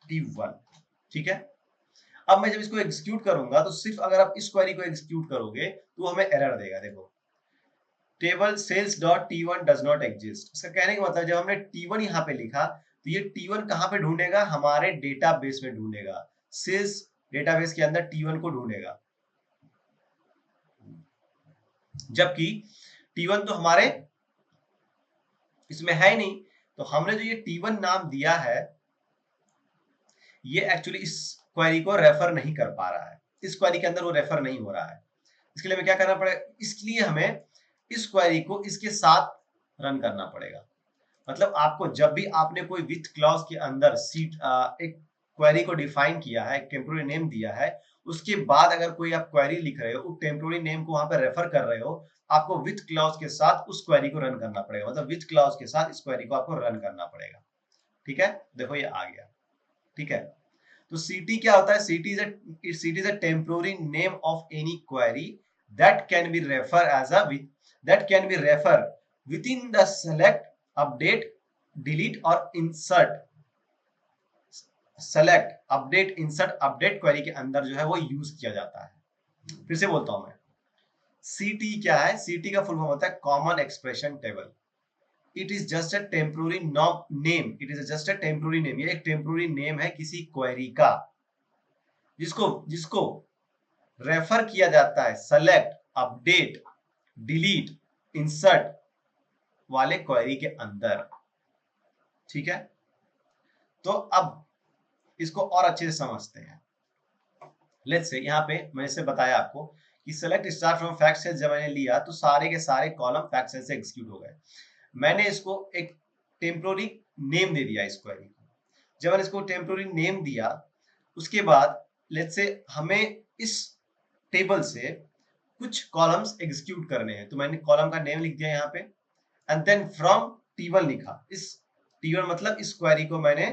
Speaker 2: T1, ठीक है। अब मैं जब इसको एग्जीक्यूट करूंगा तो सिर्फ अगर आप इस क्वेरी को एग्जीक्यूट करोगे तो हमें एरर देगा, देखो, table sales dot T1 does not exist. इसका कहने का मतलब जब हमने T1 यहाँ पे लिखा तो ये T1 कहाँ पे ढूंढेगा? हमारे डेटाबेस में ढूंढेगा, सेल्स डेटाबेस के अंदर T1 को ढूंढेगा, जबकि T1 तो हमारे इसमें है ही नहीं। तो हमने जो ये T1 नाम दिया है ये एक्चुअली इस क्वेरी को रेफर नहीं कर पा रहा है, इस क्वेरी के अंदर वो रेफर नहीं हो रहा है। इसके लिए हमें क्या करना पड़ेगा? इसलिए हमें इस क्वेरी को इसके साथ रन करना पड़ेगा। मतलब आपको जब भी आपने कोई विथ क्लॉज के अंदर एक क्वेरी को डिफाइन किया है, एक टेम्पोररी नेम दिया है, उसके बाद अगर कोई आप क्वेरी लिख रहे हो, उस टेम्पोररी नेम को वहां पे रेफर कर रहे हो, आपको विथ क्लॉज के साथ उस क्वेरी को रन करना पड़ेगा, मतलब विथ क्लॉज के साथ इस क्वेरी को आपको रन करना पड़ेगा, ठीक है। देखो ये आ गया, ठीक है। तो CT क्या होता है? CT is a temporary name of any query that can be refer within the select, update, delete और insert, select, update, insert, update query के अंदर जो है वो यूज किया जाता है। फिर से बोलता हूं मैं, CT क्या है? CT का फुल फॉर्म होता है common expression table. It is just a temporary name, it is just a temporary name, ये एक टेम्पोररी नेम है किसी क्वेरी का, जिसको जिसको रेफर किया जाता है सेलेक्ट, अपडेट, डिलीट, इंसर्ट वाले क्वेरी के अंदर, ठीक है। तो अब इसको और अच्छे से समझते हैं। लेट्स से यहाँ पे मैंने से बताया आपको कि select star from fact sales जब मैंने लिया तो सारे के सारे कॉलम फैक्ट सेल से एग्जीक्यूट हो गए। मैंने इसको एक टेम्पोररी नेम दे दिया इस क्वेरी को। जब मैंने इसको टेम्पोररी नेम दिया उसके बाद लेट्स से हमें इस टेबल से कुछ कॉलम्स एग्जीक्यूट करने हैं, तो मैंने कॉलम का नेम लिख दिया यहाँ पे एंड देन फ्रॉम T1 लिखा। इस T1 मतलब इस क्वेरी को मैंने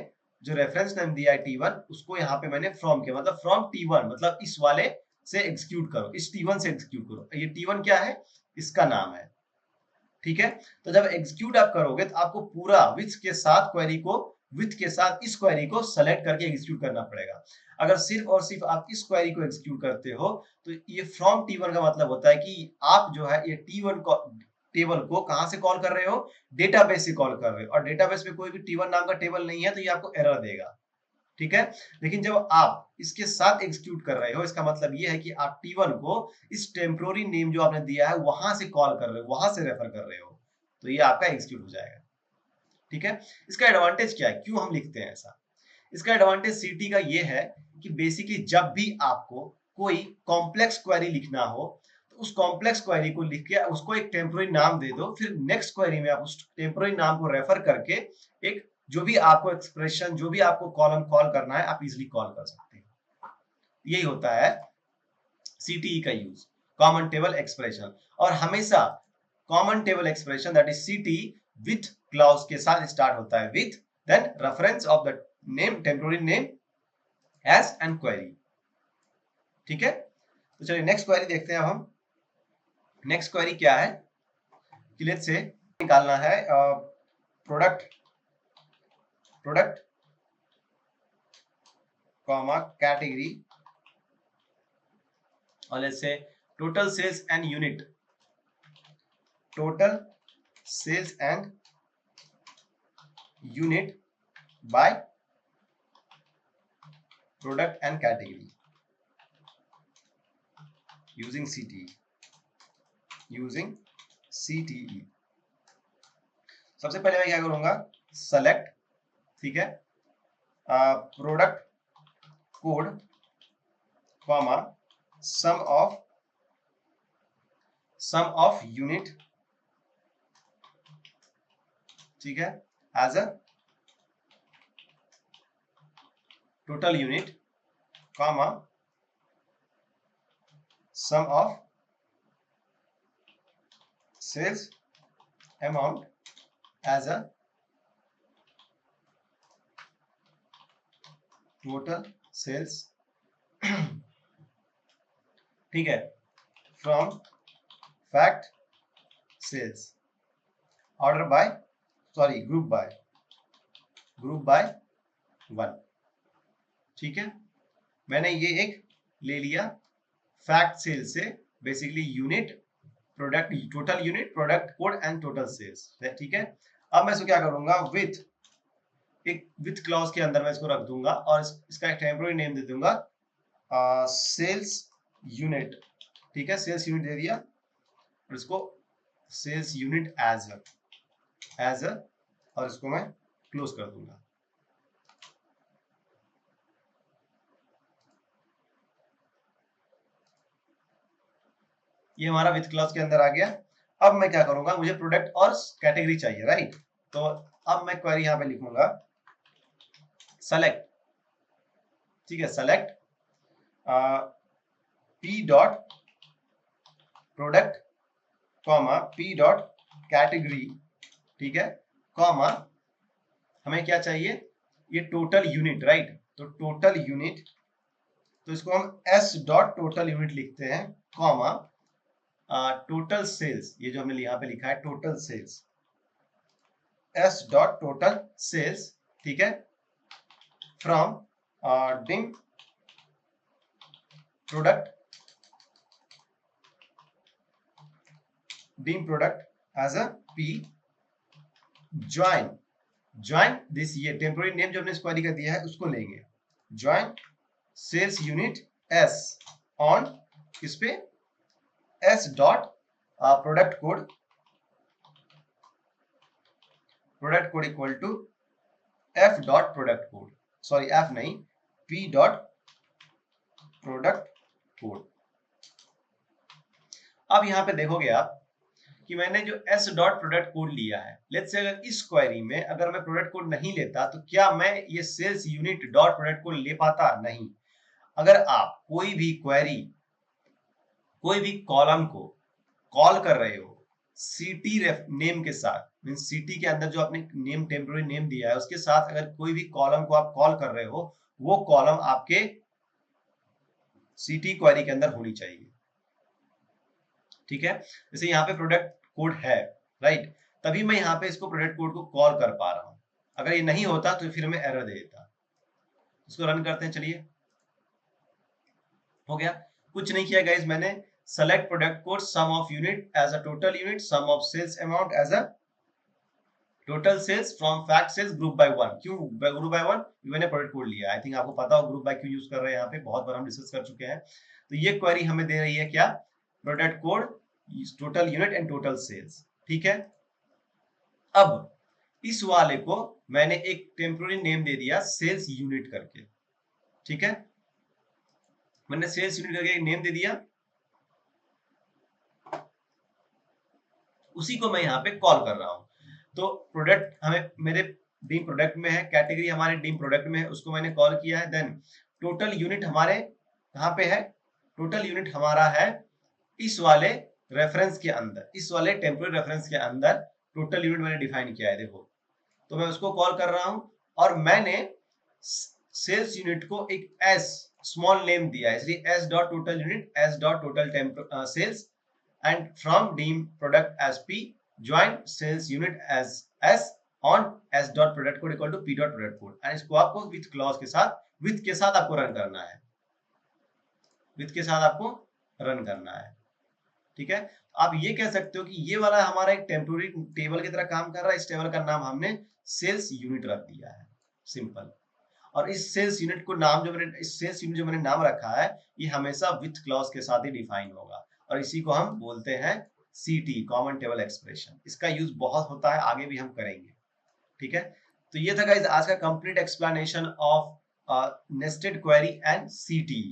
Speaker 2: जो रेफरेंस नेम दिया है T1 उसको यहाँ पे मैंने फ्रॉम किया, मतलब फ्रॉम T1 मतलब इस वाले से एग्जीक्यूट करो, इस T1 से एग्जीक्यूट करो। ये T1 क्या है? इसका नाम है, ठीक है। तो जब एग्जीक्यूट आप करोगे तो आपको पूरा विथ के साथ क्वेरी को, विथ के साथ इस क्वेरी को सेलेक्ट करके एग्जीक्यूट करना पड़ेगा। अगर सिर्फ और सिर्फ आप इस क्वेरी को एग्जीक्यूट करते हो तो ये फ्रॉम T1 का मतलब होता है कि आप जो है ये T1 को टेबल को कहां से कॉल कर रहे हो? डेटाबेस से कॉल कर रहे हो, और डेटाबेस में कोई भी T1 नाम का टेबल नहीं है तो ये आपको एरर देगा, ठीक है। लेकिन जब आप इसके साथ एग्जीक्यूट कर रहे हो इसका मतलब ये है कि आप T1 को इस टेम्पोररी नेम जो आपने दिया है वहां से कॉल कर रहे हो, वहां से रेफर कर रहे हो, तो ये आपका एग्जीक्यूट हो जाएगा, ठीक है। इसका एडवांटेज क्या है, क्यों हम लिखते हैं ऐसा? इसका एडवांटेज सीटी का ये है कि बेसिकली जब भी आपको कोई कॉम्प्लेक्स क्वेरी लिखना हो तो उस कॉम्प्लेक्स क्वेरी को लिख के उसको एक टेम्पोररी नाम दे दो, फिर नेक्स्ट क्वेरी में आप उस टेम्पोररी नाम को रेफर करके एक जो भी आपको एक्सप्रेशन, जो भी आपको कॉलम कॉल करना है आप इजिली कॉल कर सकते हैं। यही होता है सीटीई का यूज। कॉमन टेबल एक्सप्रेशन, और हमेशा common table expression that is CT with clause के साथ स्टार्ट होता है with then reference of the name temporary name as and query. ठीक है, तो चलिए नेक्स्ट क्वेरी देखते हैं। अब हम नेक्स्ट क्वेरी क्या है कि लेट्स से निकालना है प्रोडक्ट कॉमा कैटेगरी और let's say total sales and unit, total sales and unit by product and category using CTE। सबसे पहले मैं क्या करूंगा, सेलेक्ट, ठीक है, product code comma sum of unit, ठीक है, as a total unit comma sum of sales amount as a total sales ठीक है, from fact sales order by group by 1। ठीक है, मैंने ये एक ले लिया फैक्ट सेल से, basically unit product total unit product code and total sales. ठीक है, अब मैं इसको क्या करूंगा, विथ क्लॉज के अंदर मैं इसको रख दूंगा और इसका एक टेम्पररी नेम दे दूंगा सेल्स यूनिट। ठीक है, सेल्स यूनिट दे दिया और इसको सेल्स यूनिट एज अ और इसको मैं क्लोज कर दूंगा। ये हमारा विथ क्लॉज के अंदर आ गया। अब मैं क्या करूंगा, मुझे प्रोडक्ट और कैटेगरी चाहिए, राइट। तो अब मैं क्वेरी यहां पे लिखूंगा सेलेक्ट, ठीक है, select P dot product comma P dot category, ठीक है, कॉमा हमें क्या चाहिए, ये टोटल यूनिट, राइट। तो टोटल यूनिट, तो इसको हम एस डॉट टोटल यूनिट लिखते हैं, कॉमा टोटल सेल्स, ये जो हमने यहाँ पे लिखा है total sales, S dot total sales, ठीक है, from dim product as a P join this, ये टेम्पोररी नेम जो हमने इस क्वेरी का दिया है उसको लेंगे, join sales unit S on किस पे, S dot product code equal to F dot product code, sorry F नहीं, पी डॉट प्रोडक्ट कोड। अब यहां पे देखोगे आप कि मैंने जो एस डॉट प्रोडक्ट कोड लिया है, लेट्स से अगर इस क्वेरी में अगर मैं प्रोडक्ट कोड नहीं लेता तो क्या मैं ये sales unit dot product code ले पाता, नहीं। अगर आप कोई भी क्वेरी, कोई भी कॉलम को कॉल कर रहे हो सीटी नेम के साथ, मीन सीटी के अंदर जो आपने नेम टेम्पोररी नेम दिया है उसके साथ अगर कोई भी कॉलम को आप कॉल कर रहे हो, वो कॉलम आपके सीटी क्वेरी के अंदर होनी चाहिए। ठीक है, जैसे यहाँ पे प्रोडक्ट कोड है, राइट, तभी मैं यहाँ पे इसको प्रोडक्ट कोड को कॉल कर पा रहा हूँ। अगर ये नहीं होता तो फिर मैं एरर दे देता। इसको रन करते हैं, चलिए, हो गया। कुछ नहीं किया गाइस मैंने, select product code sum of unit as a total unit, sum of sales amount as a total sales from fact sales group by 1। क्यों group by 1, मैंने प्रोडक्ट कोड लिया, आई थिंक आपको पता हो ग्रुप बाय क्यों use कर रहे हैं, यहाँ पे बहुत बार हम डिस्कस कर चुके हैं। तो ये क्वेरी हमें दे रही है क्या, product code total unit and total sales. ठीक है, अब इस वाले को मैंने एक टेम्पोररी नेम दे दिया सेल्स यूनिट करके। ठीक है, मैंने सेल्स यूनिट करके एक नेम दे दिया, उसी को मैं यहाँ पे कॉल कर रहा हूँ। तो प्रोडक्ट हमें मेरे डीम प्रोडक्ट में है, कैटेगरी हमारे डीम प्रोडक्ट में है, उसको मैंने कॉल किया है। देन टोटल यूनिट हमारे कहाँ पे है, टोटल यूनिट हमारा है इस वाले रेफरेंस के अंदर, इस वाले टेम्पोररी रेफरेंस के अंदर टोटल यूनिट मैंने डिफाइन किया है, देखो। तो मैं उसको कॉल कर रहा हूं और मैंने सेल्स यूनिट को एक एस स्मॉल नेम दिया है, इसलिए S dot total unit, S dot total sales and from dim product as P join sales unit as S on S dot product code equal to P dot product code. And इसको आपको with clause के साथ, with के साथ आपको run करना है, with के साथ आपको रन करना है, ठीक है। आप ये कह सकते हो कि ये वाला हमारा एक टेम्पोररी टेबल की तरह काम कर रहा है, इस टेबल का नाम हमने सेल्स यूनिट रख दिया है, सिंपल। और इस सेल्स यूनिट को नाम जो मैंने, इस सेल्स यूनिट जो मैंने नाम रखा है, ये हमेशा विथ क्लॉज के साथ ही डिफाइन होगा और इसी को हम बोलते हैं सीटी, कॉमन टेबल एक्सप्रेशन। इसका यूज बहुत होता है, आगे भी हम करेंगे, ठीक है। तो ये था गाइस आज का complete explanation of nested query and सीटी।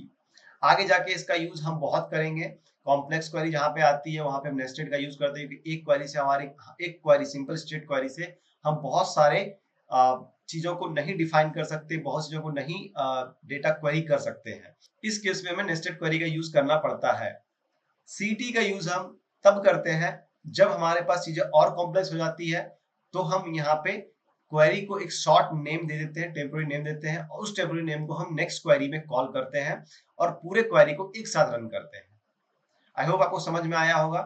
Speaker 2: आगे जाके इसका यूज हम बहुत करेंगे। कॉम्प्लेक्स क्वेरी जहां पे आती है वहां पे हम नेस्टेड का यूज करते हैं कि एक क्वेरी से हमारी, एक क्वेरी सिंपल स्टेट क्वेरी से हम बहुत सारे चीजों को नहीं डिफाइन कर सकते, बहुत चीजों को नहीं डेटा क्वेरी कर सकते हैं। इस केस में हमें नेस्टेड क्वेरी का यूज करना पड़ता है। सीटी का यूज हम तब करते हैं जब हमारे पास चीजें और कॉम्प्लेक्स हो जाती है, तो हम यहाँ पे क्वेरी को एक शॉर्ट नेम दे देते हैं, टेम्पोररी नेम देते हैं और उस टेम्पोररी नेम को हम नेक्स्ट क्वेरी में कॉल करते हैं और पूरे क्वेरी को एक साथ रन करते हैं। आई होप आपको समझ में आया होगा।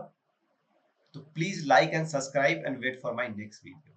Speaker 2: तो please like and subscribe and wait for my next video.